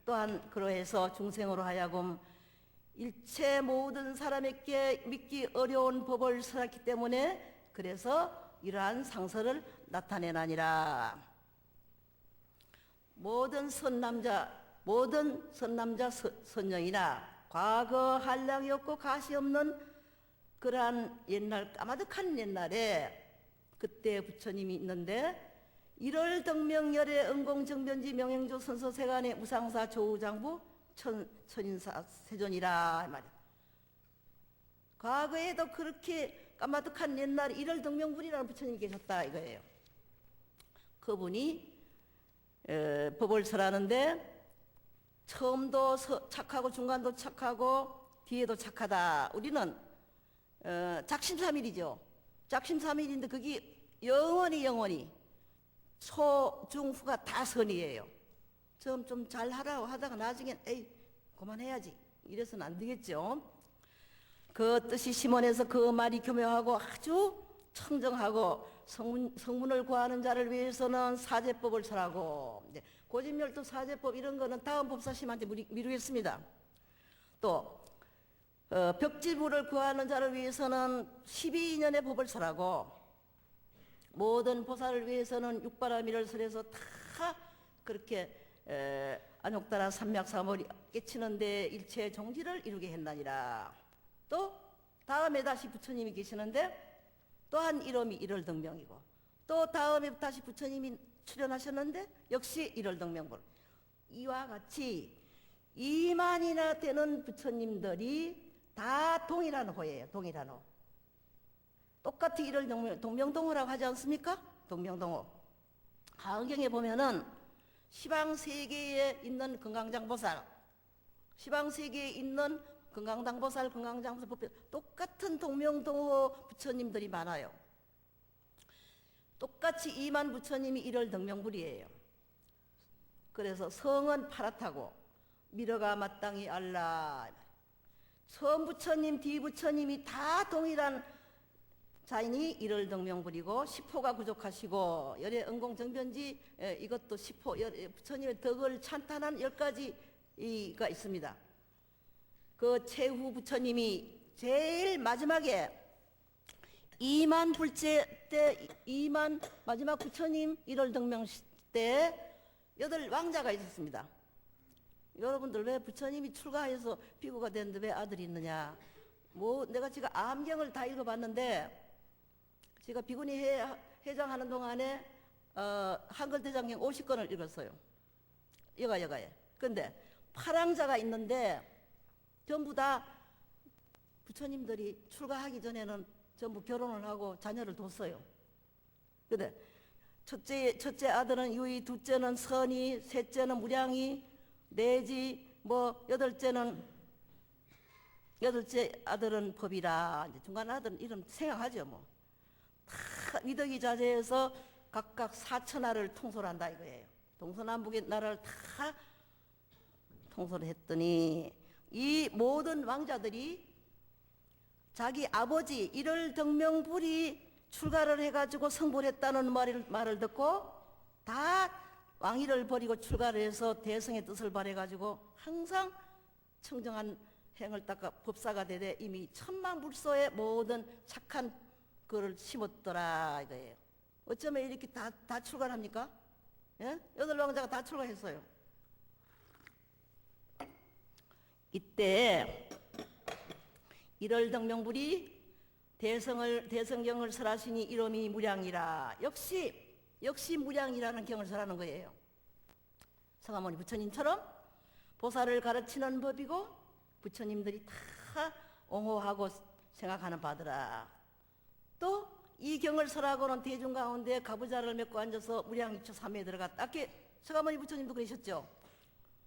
또한 그러해서 중생으로 하여금 일체 모든 사람에게 믿기 어려운 법을 설했기 때문에 그래서 이러한 상서를 나타내나니라. 모든 선남자 선녀이나 과거 한량이 없고 가시 없는 그러한 옛날 까마득한 옛날에 그때 부처님이 있는데 1월 덕명열의 은공정변지 명행조 선서세간의 무상사 조우장부 천인사 세존이라 말이야. 과거에도 그렇게 까마득한 옛날 1월 덕명분이라는 부처님이 계셨다 이거예요. 그분이 법을 설하는데 처음도 착하고 중간도 착하고 뒤에도 착하다. 우리는 작심삼일이죠. 작심삼일인데 그게 영원히 초, 중, 후가 다 선이에요. 처음 좀 잘하라고 하다가 나중엔 에이 그만해야지 이래서는 안 되겠죠. 그 뜻이 심원해서 그 말이 교묘하고 아주 청정하고 성문을 구하는 자를 위해서는 사제법을 설하고 고집열도 사제법 이런 거는 다음 법사심한테 미루겠습니다. 또 벽지부를 구하는 자를 위해서는 12인연의 법을 설하고 모든 보살을 위해서는 육바라밀을 설해서 다 그렇게 안욕따라 삼맥삼을 깨치는데 일체 정지를 이루게 했나니라. 또 다음에 다시 부처님이 계시는데 또한 이름이 1월덕명이고 또 다음에 다시 부처님이 출연하셨는데 역시 1월덕명불. 이와 같이 2만이나 되는 부처님들이 다 동일한 호예요. 동일한 호. 똑같이 1월동명동호라고 하지 않습니까? 동명동호. 하경에 보면은 시방세계에 있는 금강장보살, 시방세계에 있는 금강당보살, 금강장보살 법회 똑같은 동명동호 부처님들이 많아요. 똑같이 이만 부처님이 1월 등명불이에요. 그래서 성은 파랗다고 미러가 마땅히 알라. 처음 부처님, 뒤 부처님이 다 동일한 자인이 1월 등명불이고 10호가 부족하시고 열의 은공정변지 이것도 10호 부처님의 덕을 찬탄한 10가지가 있습니다. 그 최후 부처님이 제일 마지막에 이만 불제 때 이만 마지막 부처님 1월 등명 때 8 왕자가 있었습니다. 여러분들 왜 부처님이 출가해서 비구가 됐는데 왜 아들이 있느냐? 뭐 내가 지금 암경을 다 읽어봤는데 제가 비구니 회장하는 동안에 한글대장경 50권을 읽었어요. 여가에. 근데 파랑자가 있는데 전부 다 부처님들이 출가하기 전에는 전부 결혼을 하고 자녀를 뒀어요. 근데 첫째 아들은 유의, 둘째는 선의, 셋째는 무량이, 내지 여덟째 아들은 법이라. 이제 중간 아들은 이름 생각하죠 뭐. 다 위덕이 자제해서 각각 4천하를 통솔한다 이거예요. 동서남북의 나라를 다 통솔을 했더니 이 모든 왕자들이 자기 아버지 1월 등명불이 출가를 해가지고 성불했다는 말을 듣고 다 왕위를 버리고 출가를 해서 대성의 뜻을 발해가지고 항상 청정한 행을 닦아 법사가 되되 이미 천만불소의 모든 착한 그를 심었더라 이거예요. 어쩌면 이렇게 다 출가를 합니까? 예? 8 왕자가 다 출가했어요. 이때 1월 등명불이 대성경을 설하시니 이름이 무량이라. 역시 무량이라는 경을 설하는 거예요. 성하모니 부처님처럼 보살을 가르치는 법이고 부처님들이 다 옹호하고 생각하는 바더라. 또 이 경을 설하고는 대중 가운데 가부좌를 메고 앉아서 무량이처 삼회에 들어갔다. 아까 서가모니 부처님도 그러셨죠.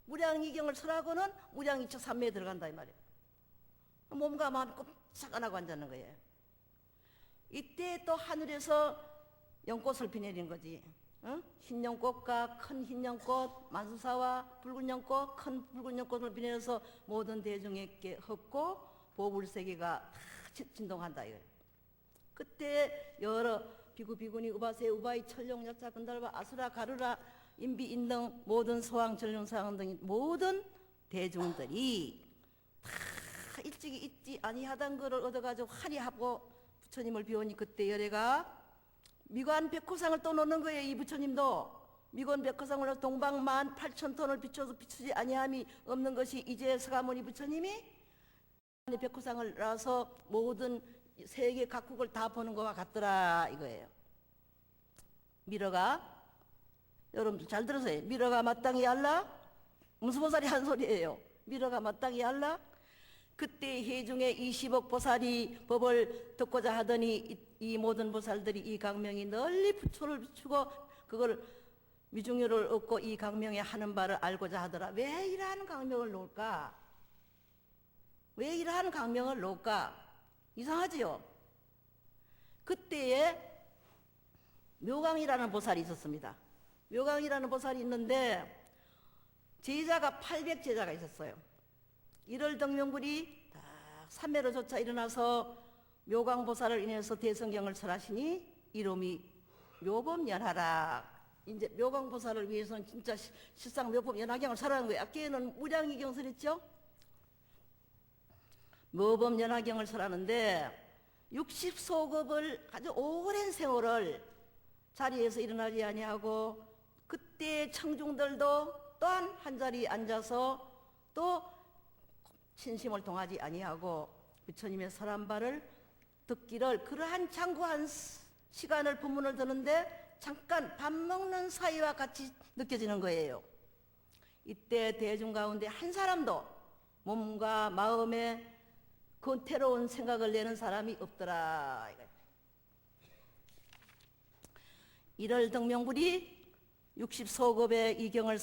무량이경을 설하고는 무량이처 삼회에 들어간다 이 말이에요. 몸과 마음이 꼼짝 안 하고 앉았는 거예요. 이때 또 하늘에서 연꽃을 비내린 거지. 흰 연꽃과 큰 흰 연꽃, 만수사와 붉은 연꽃, 큰 붉은 연꽃을 비내서 모든 대중에게 헛고 보불세계가 다 진동한다 이거예요. 그때 여러 비구, 비구니, 우바세, 우바이, 철룡, 약자, 근달바, 아수라, 가르라, 인비, 인등 모든 소왕, 전룡사왕 등 모든 대중들이 다 일찍이 있지 아니하던 것을 얻어가지고 환희하고 부처님을 비우니 그때 열애가 미관 백호상을 또 놓는 거예요. 이 부처님도 미관 백호상을 동방 18,000톤을 비춰서 비추지 아니함이 없는 것이 이제 서가모니 부처님이 백호상을 놔서 모든 세계 각국을 다 보는 것과 같더라 이거예요. 미러가 여러분들 잘 들으세요. 미러가 마땅히 알라? 무수보살이 한 소리예요. 미러가 마땅히 알라? 그때 해중에 20억 보살이 법을 듣고자 하더니 이 모든 보살들이 이 강명이 널리 부초를 비추고 그걸 미중요를 얻고 이 강명에 하는 바를 알고자 하더라. 왜 이러한 강명을 놓을까? 왜 이러한 강명을 놓을까? 이상하지요? 그때에 묘강이라는 보살이 있었습니다. 묘강이라는 보살이 있는데 제자가 800제자가 있었어요. 1월 등명불이 딱 삼매로 조차 일어나서 묘강보살을 인해서 대성경을 설하시니 이름이 묘법연하라. 이제 묘강보살을 위해서는 진짜 실상 묘법연하경을 설하는 거예요. 아까에는 무량이경 설했죠? 묘법연하경을 설하는데 60소급을 아주 오랜 세월을 자리에서 일어나지 아니하고 그때 청중들도 또한 한자리에 앉아서 또 신심을 통하지 아니하고 부처님의 설한 바를 듣기를 그러한 장구한 시간을 법문을 듣는데 잠깐 밥 먹는 사이와 같이 느껴지는 거예요. 이때 대중 가운데 한 사람도 몸과 마음에 권태로운 생각을 내는 사람이 없더라. 1월 등명불이 60소급의 이경을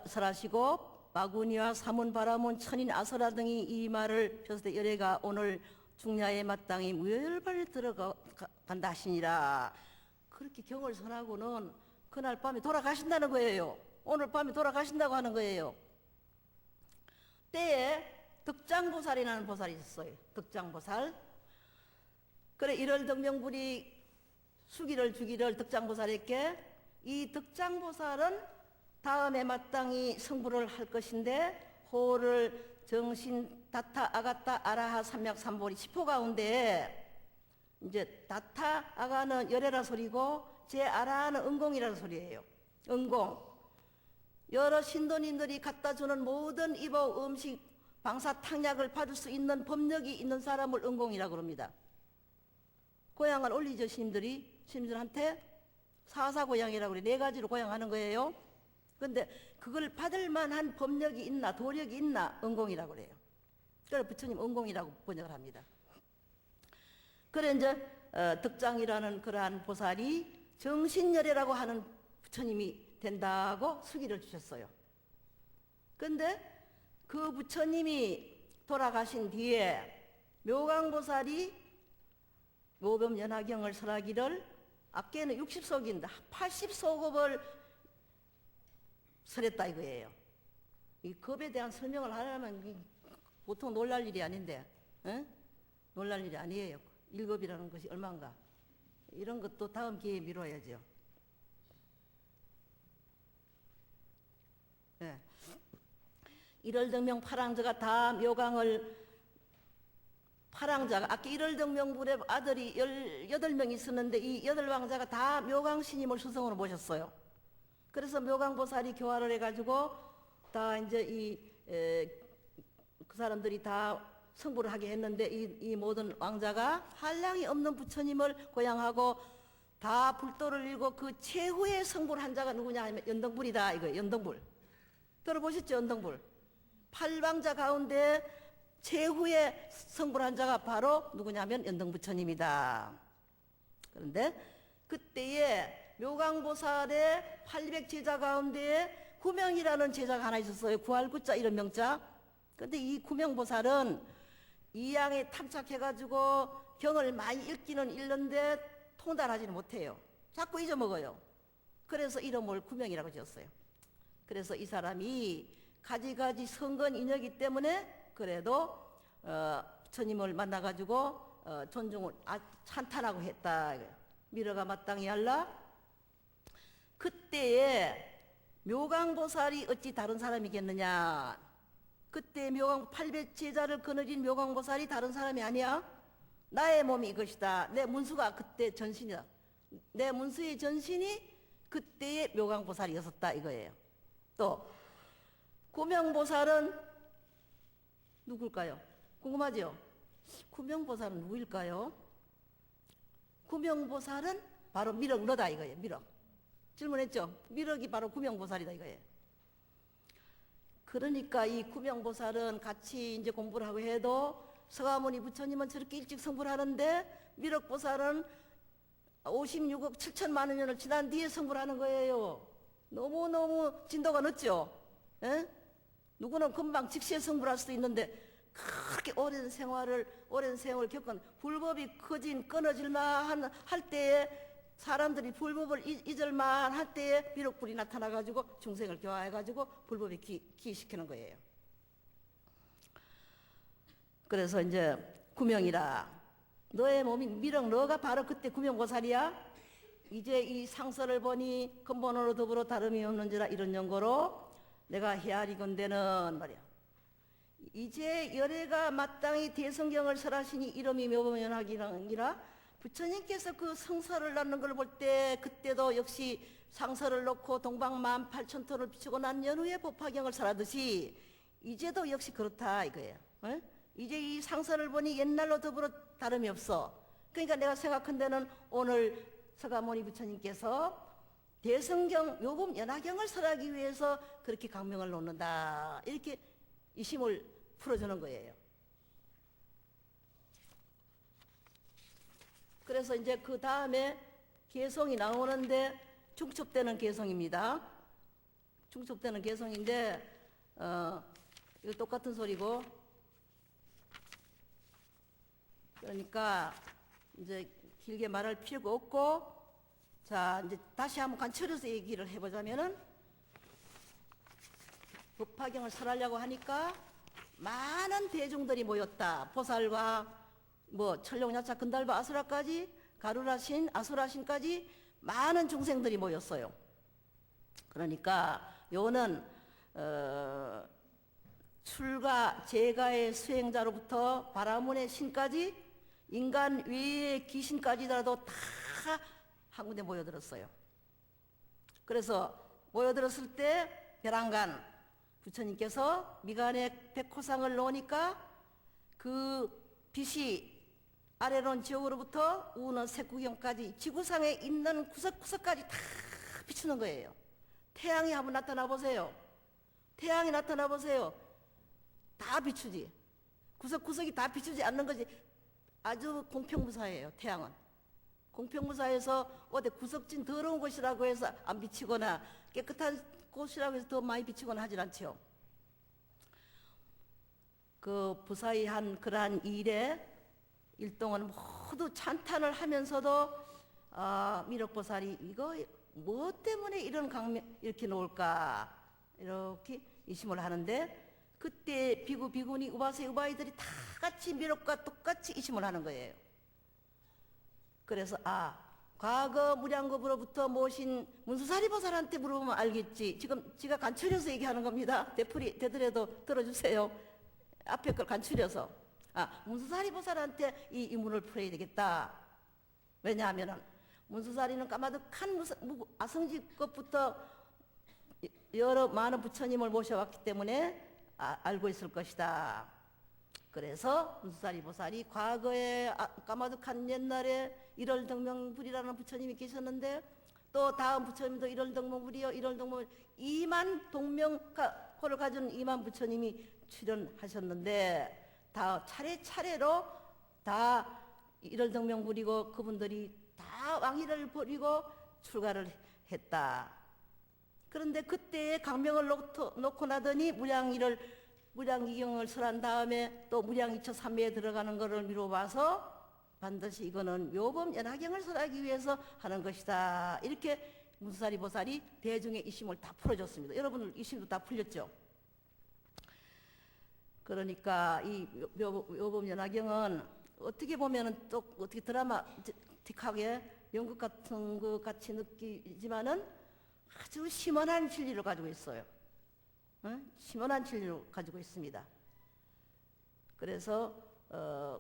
설하시고 마구니와 사문, 바라문, 천인, 아서라 등이 이 말을 펴서 열애가 오늘 중야에 마땅히 무혈발에 들어간다 하시니라. 그렇게 경을 선하고는 그날 밤에 돌아가신다는 거예요. 오늘 밤에 돌아가신다고 하는 거예요. 때에 덕장보살이라는 보살이 있었어요. 덕장보살. 그래 1월 덕명불이 수기를 주기를 덕장보살에게, 이 덕장보살은 다음에 마땅히 성불을 할 것인데 호를 정신 다타 아가타 아라하 삼약 삼보리 10호 가운데 이제 다타 아가는 열애라 소리고 제 아라하는 은공이라는 소리예요. 은공. 여러 신도님들이 갖다 주는 모든 이복 음식 방사 탕약을 받을 수 있는 법력이 있는 사람을 은공이라고 합니다. 고향을 올리죠. 스님들한테 사사고향이라고 그래. 4가지로 고향하는 거예요. 근데 그걸 받을 만한 법력이 있나 도력이 있나 은공이라고 그래요. 그래서 부처님 은공이라고 번역을 합니다. 그래 이제 덕장이라는 그러한 보살이 정신열애라고 하는 부처님이 된다고 수기를 주셨어요. 근데 그 부처님이 돌아가신 뒤에 묘강보살이 묘범연화경을 설하기를 앞에는 60속인데 80소급을 설했다 이거예요. 이 겁에 대한 설명을 하려면 보통 놀랄 일이 아닌데, 에? 놀랄 일이 아니에요. 1급이라는 것이 얼마인가. 이런 것도 다음 기회에 미뤄야죠. 네. 1월등명 파랑자가 다 묘강을, 파랑자가 아까 1월등명불에 아들이 18명 있었는데 이 8왕자가 다 묘강 스님을 수성으로 모셨어요. 그래서 묘강보살이 교화를 해가지고 다 이제 그 사람들이 다 성불을 하게 했는데 이 모든 왕자가 한량이 없는 부처님을 고향하고 다 불도를 일고 그 최후의 성불한 자가 누구냐 하면 연등불이다 이거예요. 연등불. 들어보셨죠? 연등불. 8왕자 가운데 최후의 성불한 자가 바로 누구냐면 연등부처님이다. 그런데 그때에 묘강보살의 800제자 가운데 구명이라는 제자가 하나 있었어요. 구할구자 이런 명자. 근데 이 구명보살은 이양에 탐착해가지고 경을 많이 읽기는 읽는데 통달하지는 못해요. 자꾸 잊어먹어요. 그래서 이름을 구명이라고 지었어요. 그래서 이 사람이 가지가지 성건 인여기 때문에 그래도 부처님을 만나가지고 존중을 찬탄하고 했다. 미러가 마땅히 할라. 그때에 묘강보살이 어찌 다른 사람이겠느냐. 그때 묘강 800제자를 거느린 묘강보살이 다른 사람이 아니야. 나의 몸이 이것이다. 내 문수가 그때 전신이다. 내 문수의 전신이 그때의 묘강보살이었었다 이거예요. 또 구명보살은 누굴까요? 궁금하죠? 구명보살은 누구일까요? 구명보살은 바로 미륵 너다 이거예요. 미륵. 질문했죠? 미륵이 바로 구명보살이다 이거예요. 그러니까 이 구명보살은 같이 이제 공부를 하고 해도 서가모니 부처님은 저렇게 일찍 성불하는데 미륵보살은 56억 7천만 년을 지난 뒤에 성불하는 거예요. 너무너무 진도가 늦죠? 에? 누구는 금방 즉시에 성불할 수도 있는데 그렇게 오랜 세월을 겪은 불법이 커진 끊어질만 할 때에 사람들이 불법을 잊을만 할 때에 비록 불이 나타나가지고 중생을 교화해가지고 불법에 기시키는 거예요. 그래서 이제 구명이라 너의 몸이 미륵 너가 바로 그때 구명보살이야. 이제 이 상서를 보니 근본으로 더불어 다름이 없는지라 이런 연고로 내가 헤아리건대는 말이야. 이제 열애가 마땅히 대성경을 설하시니 이름이 묘범연화기라 부처님께서 그 성서를 낳는 걸 볼 때 그때도 역시 상서를 놓고 동방 18,000톤을 비추고 난 연후에 법화경을 설하듯이 이제도 역시 그렇다 이거예요. 어? 이제 이 상서를 보니 옛날로 더불어 다름이 없어. 그러니까 내가 생각한 데는 오늘 서가모니 부처님께서 대성경 묘범연화경을 설하기 위해서 그렇게 강명을 놓는다. 이렇게 이심을 풀어주는 거예요. 그래서 이제 그 다음에 개성이 나오는데 중첩되는 개성입니다. 중첩되는 개성인데 이거 똑같은 소리고 그러니까 이제 길게 말할 필요가 없고, 자, 이제 다시 한번 관철해서 얘기를 해보자면은, 법화경을 설하려고 하니까 많은 대중들이 모였다. 보살과 뭐 천룡야차 근달바 아수라까지, 가루라신 아수라신까지 많은 중생들이 모였어요. 그러니까 요는 출가 제가의 수행자로부터 바라문의 신까지 인간 외의 귀신까지라도 다 한 군데 모여들었어요. 그래서 모여들었을 때 벼랑간 부처님께서 미간에 백호상을 놓으니까 그 빛이 아래론 지옥으로부터 우는 색구경까지 지구상에 있는 구석구석까지 다 비추는 거예요. 태양이 한번 나타나 보세요. 태양이 나타나 보세요. 다 비추지. 구석구석이 다 비추지 않는 거지. 아주 공평무사해요. 태양은. 공평무사해서 어디 구석진 더러운 곳이라고 해서 안 비치거나 깨끗한 곳이라고 해서 더 많이 비치거나 하질 않죠. 그 부사히 한 그러한 일에 일동은 모두 찬탄을 하면서도 미륵보살이 이거 뭐 때문에 이런 강명 이렇게 놓을까 이렇게 의심을 하는데, 그때 비구 비구니 우바세 우바이들이 다 같이 미륵과 똑같이 의심을 하는 거예요. 그래서 과거 무량겁으로부터 모신 문수사리 보살한테 물어보면 알겠지. 지금 지가 간추려서 얘기하는 겁니다. 되더라도 들어주세요. 앞에 걸 간추려서. 문수사리 보살한테 이 의문을 풀어야 되겠다. 왜냐하면은 문수사리는 까마득한 아성지 것부터 여러 많은 부처님을 모셔왔기 때문에 알고 있을 것이다. 그래서 문수사리 보살이 과거에 까마득한 옛날에 일월등명불이라는 부처님이 계셨는데, 또 다음 부처님도 일월등명불이요, 일월등명 2만 동명호를 가진 2만 부처님이 출연하셨는데 다 차례차례로 다 일월등명불이고 그분들이 다 왕위를 버리고 출가를 했다. 그런데 그때의 강명을 놓고 나더니 무량이경을 설한 다음에 또 무량이처 삼매에 들어가는 것을 미뤄봐서 반드시 이거는 묘범연화경을 설하기 위해서 하는 것이다. 이렇게 문수사리 보살이 대중의 이심을 다 풀어줬습니다. 여러분 이심도 다 풀렸죠. 그러니까 이 묘범연화경은 어떻게 보면은 또 어떻게 드라마틱하게 연극 같은 것 같이 느끼지만은 아주 심원한 진리를 가지고 있어요. 심원한 진리를 가지고 있습니다. 그래서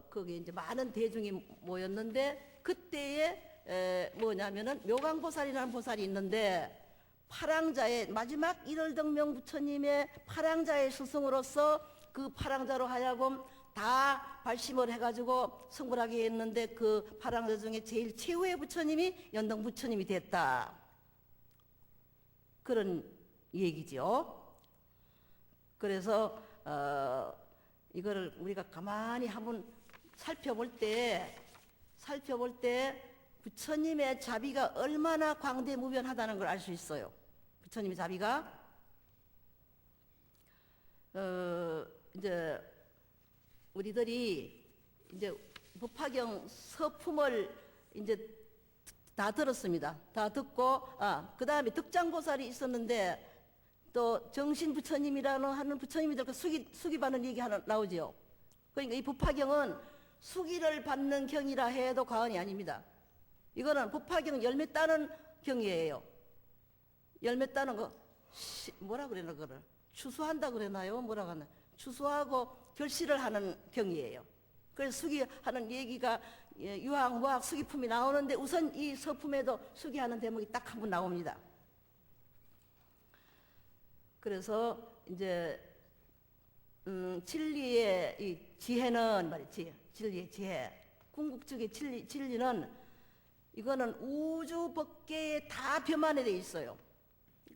거기에 이제 많은 대중이 모였는데, 그때에 뭐냐면은 묘광보살이라는 보살이 있는데, 파랑자의 마지막 일월등명 부처님의 파랑자의 스승으로서 그 파랑자로 하여금 다 발심을 해가지고 성불하게 했는데, 그 파랑자 중에 제일 최후의 부처님이 연등 부처님이 됐다. 그런 얘기죠. 그래서 이거를 우리가 가만히 한번 살펴볼 때 부처님의 자비가 얼마나 광대무변하다는 걸 알 수 있어요. 부처님의 자비가 이제 우리들이 이제 법화경 서품을 이제 다 들었습니다. 다 듣고 그 다음에 득장보살이 있었는데, 또 정신부처님이라는 하는 부처님이 들고 수기 받는 얘기 하나 나오지요. 그러니까 이 법화경은 수기를 받는 경이라 해도 과언이 아닙니다. 이거는 법화경 열매 따는 경이에요. 열매 따는 거 뭐라 그러나 그걸 추수한다 그러나요? 뭐라 하나 추수하고 결실을 하는 경이에요. 그래서 수기하는 얘기가 유학, 무학, 수기품이 나오는데, 우선 이 서품에도 수기하는 대목이 딱 한 번 나옵니다. 그래서 이제 진리의 이 지혜는 말이지, 진리의 지혜, 궁극적인 진리는 이거는 우주 법계에 다 변만에 돼 있어요.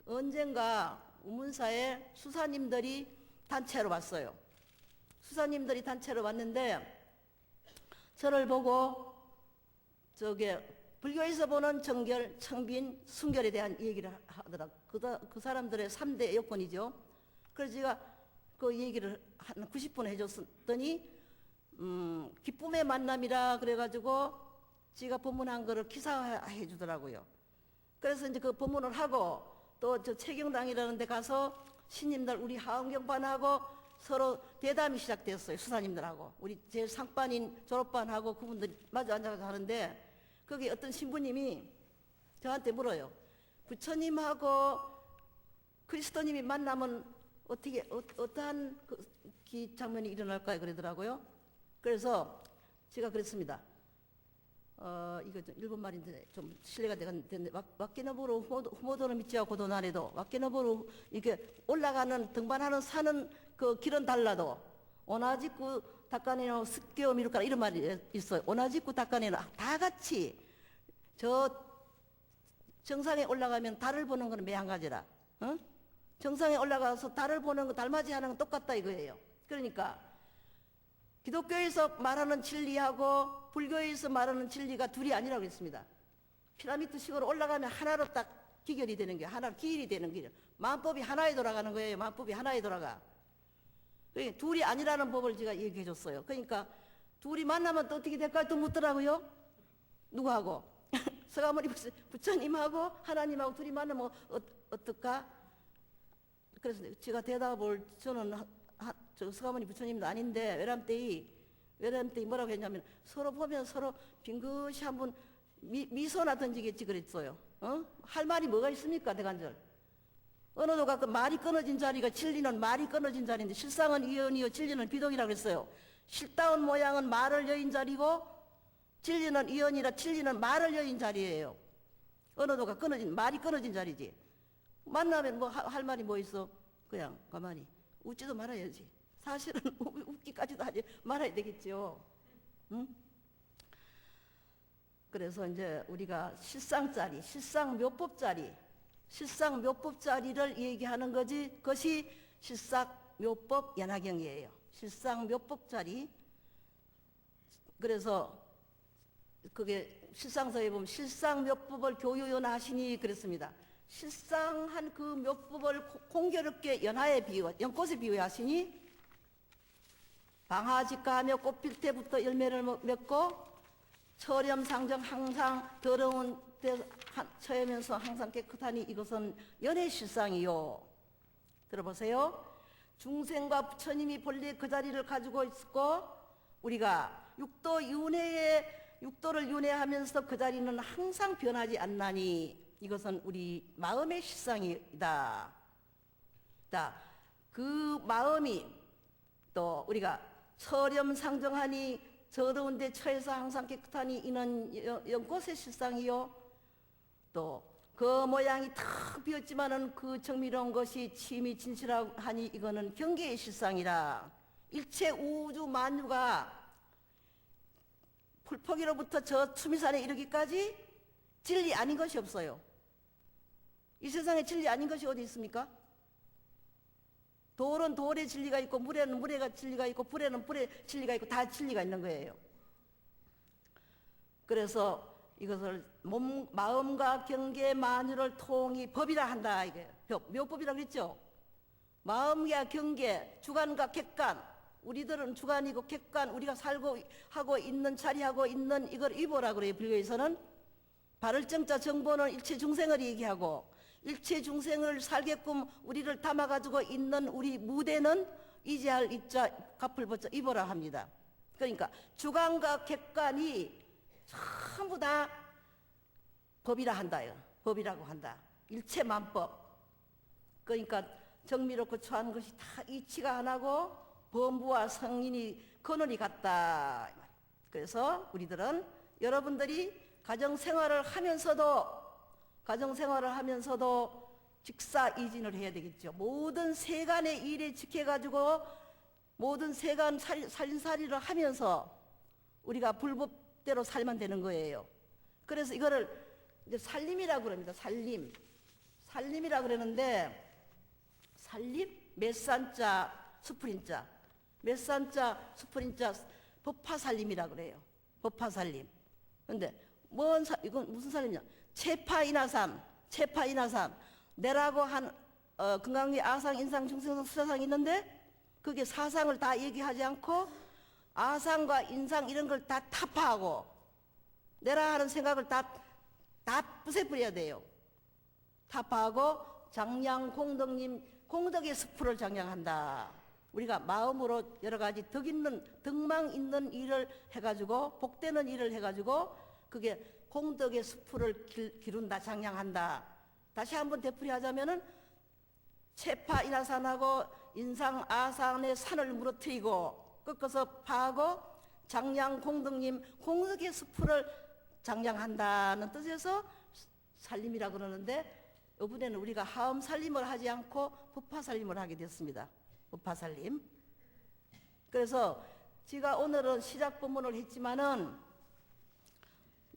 언젠가 우문사에 수사님들이 단체로 왔어요. 수사님들이 단체로 왔는데 저를 보고 불교에서 보는 정결, 청빈, 순결에 대한 얘기를 하더라고요. 그 사람들의 3대 요건이죠. 그래서 제가 그 얘기를 한 90분 해줬더니 기쁨의 만남이라 그래가지고 지가 법문한 거를 기사해 주더라고요. 그래서 이제 그 법문을 하고 또 저 채경당이라는 데 가서 신님들 우리 하은경반하고 서로 대담이 시작됐어요. 수사님들하고 우리 제일 상반인 졸업반하고 그분들이 마주 앉아서 하는데 거기 어떤 신부님이 저한테 물어요. 부처님하고 그리스도님이 만나면 어떻게 어떠한 그 장면이 일어날까요? 그러더라고요. 그래서 제가 그랬습니다. 이거 좀 일본 말인데 좀 실례가 되는데 왁기너보로 후모도는 믿지와 고도 나래도 왁기너보로 이렇게 올라가는 등반하는 산은 그 길은 달라도 오나지쿠 닦아내는 습교 미루까라 이런 말이 있어요. 오나지쿠 닦아내는 다 같이 저 정상에 올라가면 달을 보는 거는 매한 가지라. 정상에 올라가서 달을 보는 거 달맞이 하는 건 똑같다 이거예요. 그러니까 기독교에서 말하는 진리하고 불교에서 말하는 진리가 둘이 아니라고 했습니다. 피라미드식으로 올라가면 하나로 딱 기결이 되는 게 하나로 기일이 되는 게 만법이 하나에 돌아가는 거예요. 만법이 하나에 돌아가. 둘이 아니라는 법을 제가 얘기해 줬어요. 그러니까 둘이 만나면 또 어떻게 될까 또 묻더라고요. 누구하고? 서가모니 부처님하고 하나님하고 둘이 만나면 어떨까? 그래서 제가 대답을 저는 저 서가모니 부처님도 아닌데 외람때이 뭐라고 했냐면 서로 보면 서로 빙긋이 한번 미소나 던지겠지 그랬어요. 할 말이 뭐가 있습니까 대간절. 어느 도가 그 말이 끊어진 자리가 진리는 말이 끊어진 자리인데 실상은 이언이요 진리는 비동이라고 그랬어요. 실다운 모양은 말을 여인 자리고 진리는 이언이라 진리는 말을 여인 자리예요. 어느 도가 말이 끊어진 자리지. 만나면 뭐 할 말이 뭐 있어? 그냥 가만히 웃지도 말아야지. 사실은 웃기까지도 하지 말아야 되겠죠. 응? 그래서 이제 우리가 실상짜리, 실상묘법짜리를 얘기하는 거지. 그것이 실상묘법 연화경이에요. 실상묘법짜리. 그래서 그게 실상서에 보면 실상묘법을 교유연화하시니 그랬습니다. 실상한 그 묘법을 공교롭게 연꽃에 비유하시니 방아직가하며 꽃필 때부터 열매를 맺고 처렴상정 항상 더러운 데 처하면서 항상 깨끗하니 이것은 연의 실상이요. 들어보세요. 중생과 부처님이 본래 그 자리를 가지고 있고 우리가 육도를 윤회하면서 그 자리는 항상 변하지 않나니 이것은 우리 마음의 실상이다. 그 마음이 또 우리가 처렴상정하니 더러운 데 처해서 항상 깨끗하니 이는 연꽃의 실상이요. 또 그 모양이 탁 비었지만은 그 정밀한 것이 침이 진실하니 이거는 경계의 실상이라. 일체 우주 만유가 풀포기로부터 저 추미산에 이르기까지 진리 아닌 것이 없어요. 이 세상에 진리 아닌 것이 어디 있습니까? 돌은 돌의 진리가 있고 물에는 물의 진리가 있고 불에는 불의 진리가 있고 다 진리가 있는 거예요. 그래서 이것을 마음과 경계 만유를 통이 법이라 한다. 이게 묘법이라고 그랬죠. 마음과 경계, 주관과 객관. 우리들은 주관이고 객관, 우리가 살고 하고 있는 자리하고 있는 이걸 이보라 그래요. 불교에서는 발을정자 정보는 일체 중생을 얘기하고 일체 중생을 살게끔 우리를 담아가지고 있는 우리 무대는 이제할 입자 갚을 벗자 이보라 합니다. 그러니까 주관과 객관이 전부 다 법이라 한다요. 법이라고 한다. 일체 만법. 그러니까 정미롭고 처한 것이 다 이치가 하나고 범부와 성인이 근원이 같다. 그래서 우리들은 여러분들이 가정생활을 하면서도 직사이진을 해야 되겠죠. 모든 세간의 일에 직해가지고 모든 세간 살림살이를 하면서 우리가 불법대로 살면 되는 거예요. 그래서 이거를 이제 살림이라고 그럽니다. 살림이라고 그러는데 살림? 몇산자 수풀인자. 몇산자 수풀인자 법화살림이라고 그래요. 법화살림. 근데 이건 무슨 살림이냐? 체파인하산. 내라고 한 금강리 아상, 인상, 중생상, 수사상이 있는데 그게 사상을 다 얘기하지 않고 아상과 인상 이런 걸 다 타파하고 내라 하는 생각을 다 부숴버려야 돼요. 타파하고 장량 공덕님 공덕의 숲을 장량한다. 우리가 마음으로 여러 가지 덕망 있는 일을 해가지고 복되는 일을 해가지고 그게 공덕의 숲을 기룬다, 장량한다. 다시 한번 되풀이하자면은 체파 인하산하고 인상 아산의 산을 무너뜨리고 꺾어서 파하고 장량 공덕님 공덕의 숲을 장량한다는 뜻에서 살림이라 그러는데 이번에는 우리가 하음 살림을 하지 않고 법화 살림을 하게 됐습니다. 법화 살림. 그래서 제가 오늘은 시작 법문을 했지만은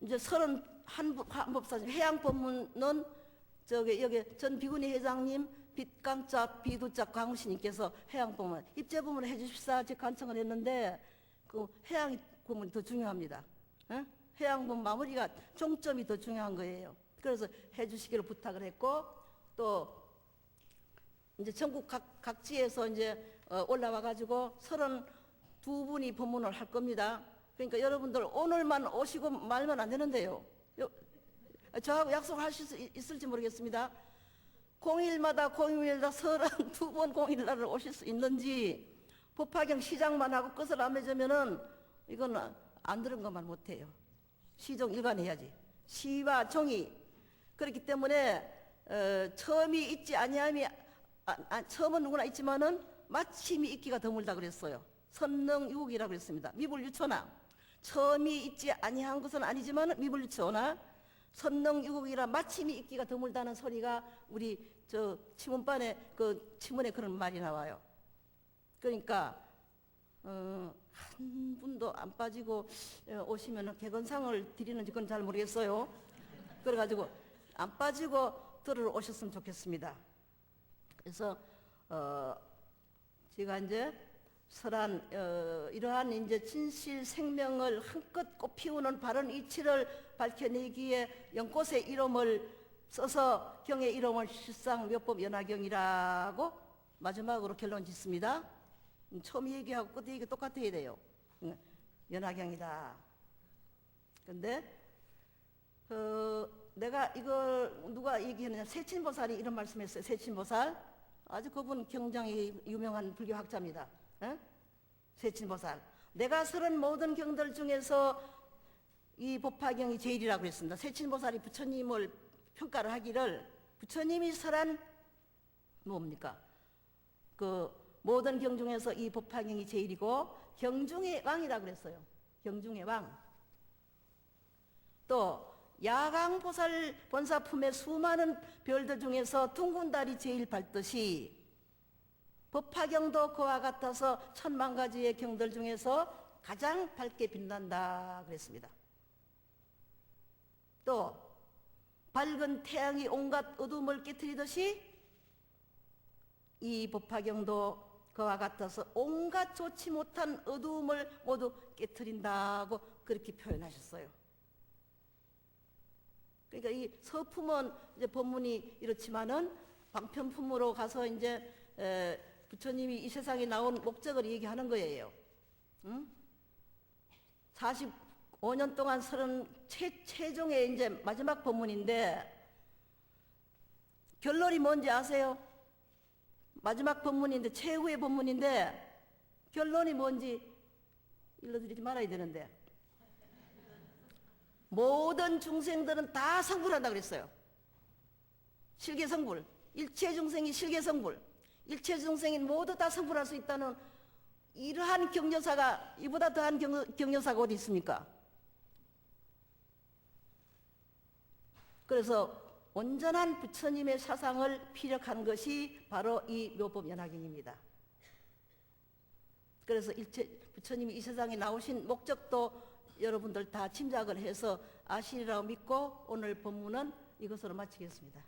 이제 31법사님 해양 법문은 여기 전 비구니 회장님 빛강자 비두자 광우씨님께서 해양 법문 입제 법문을 해주십사 제가 간청을 했는데 그 해양 법문이 더 중요합니다. 에? 해양 법문 마무리가 종점이 더 중요한 거예요. 그래서 해주시기를 부탁을 했고 또 이제 전국 각지에서 이제 올라와 가지고 32분이 법문을 할 겁니다. 그러니까 여러분들 오늘만 오시고 말면 안 되는데요. 저하고 약속하실 수 있을지 모르겠습니다. 공일마다 32번 공일날을 오실 수 있는지 법화경 시작만 하고 끝을 안 맺으면은 이건 안 들은 것만 못해요. 시종 일관해야지. 시와 종이 그렇기 때문에 처음이 있지 아니함이 처음은 누구나 있지만은 마침이 있기가 드물다 그랬어요. 선능유국이라고 그랬습니다. 미불유초나 처음이 있지 아니한 것은 아니지만 미불유초나 선능유국이라 마침이 있기가 드물다는 소리가 우리 저 치문반에 그 치문에 그런 말이 나와요. 그러니까 한 분도 안 빠지고 오시면 개건상을 드리는지 그건 잘 모르겠어요. 그래가지고 안 빠지고 들으러 오셨으면 좋겠습니다. 그래서 제가 이제 이러한 이제 진실 생명을 한껏 꽃피우는 바른 이치를 밝혀내기에 연꽃의 이름을 써서 경의 이름을 실상 묘법 연화경이라고 마지막으로 결론 짓습니다. 처음 얘기하고 끝 얘기 똑같아야 돼요. 연화경이다. 근데 내가 이걸 누가 얘기했느냐 세친보살이 이런 말씀했어요. 세친보살 아주 그분 굉장히 유명한 불교학자입니다. 세친보살 내가 설은 모든 경들 중에서 이 법화경이 제일이라고 했습니다. 세친보살이 부처님을 평가를 하기를 부처님이 설한 뭡니까? 그 모든 경 중에서 이 법화경이 제일이고 경중의 왕이라고 그랬어요. 경중의 왕. 또 야광보살 본사품의 수많은 별들 중에서 둥근 달이 제일 밝듯이 법화경도 그와 같아서 천만 가지의 경들 중에서 가장 밝게 빛난다 그랬습니다. 또 밝은 태양이 온갖 어둠을 깨트리듯이 이 법화경도 그와 같아서 온갖 좋지 못한 어두움을 모두 깨트린다고 그렇게 표현하셨어요. 그러니까 이 서품은 이제 법문이 이렇지만은 방편품으로 가서 이제 부처님이 이 세상에 나온 목적을 얘기하는 거예요. 45년 동안 최종의 이제 마지막 법문인데 결론이 뭔지 아세요? 마지막 법문인데 최후의 법문인데 결론이 뭔지 일러드리지 말아야 되는데 모든 중생들은 다 성불한다 그랬어요. 실계성불. 일체 중생이 실계성불. 일체 중생이 모두 다 성불할 수 있다는 이러한 격려사가 이보다 더한 격려사가 어디 있습니까? 그래서 온전한 부처님의 사상을 피력한 것이 바로 이 묘법 연화경입니다. 그래서 부처님이 이 세상에 나오신 목적도 여러분들 다 짐작을 해서 아시리라고 믿고 오늘 법문은 이것으로 마치겠습니다.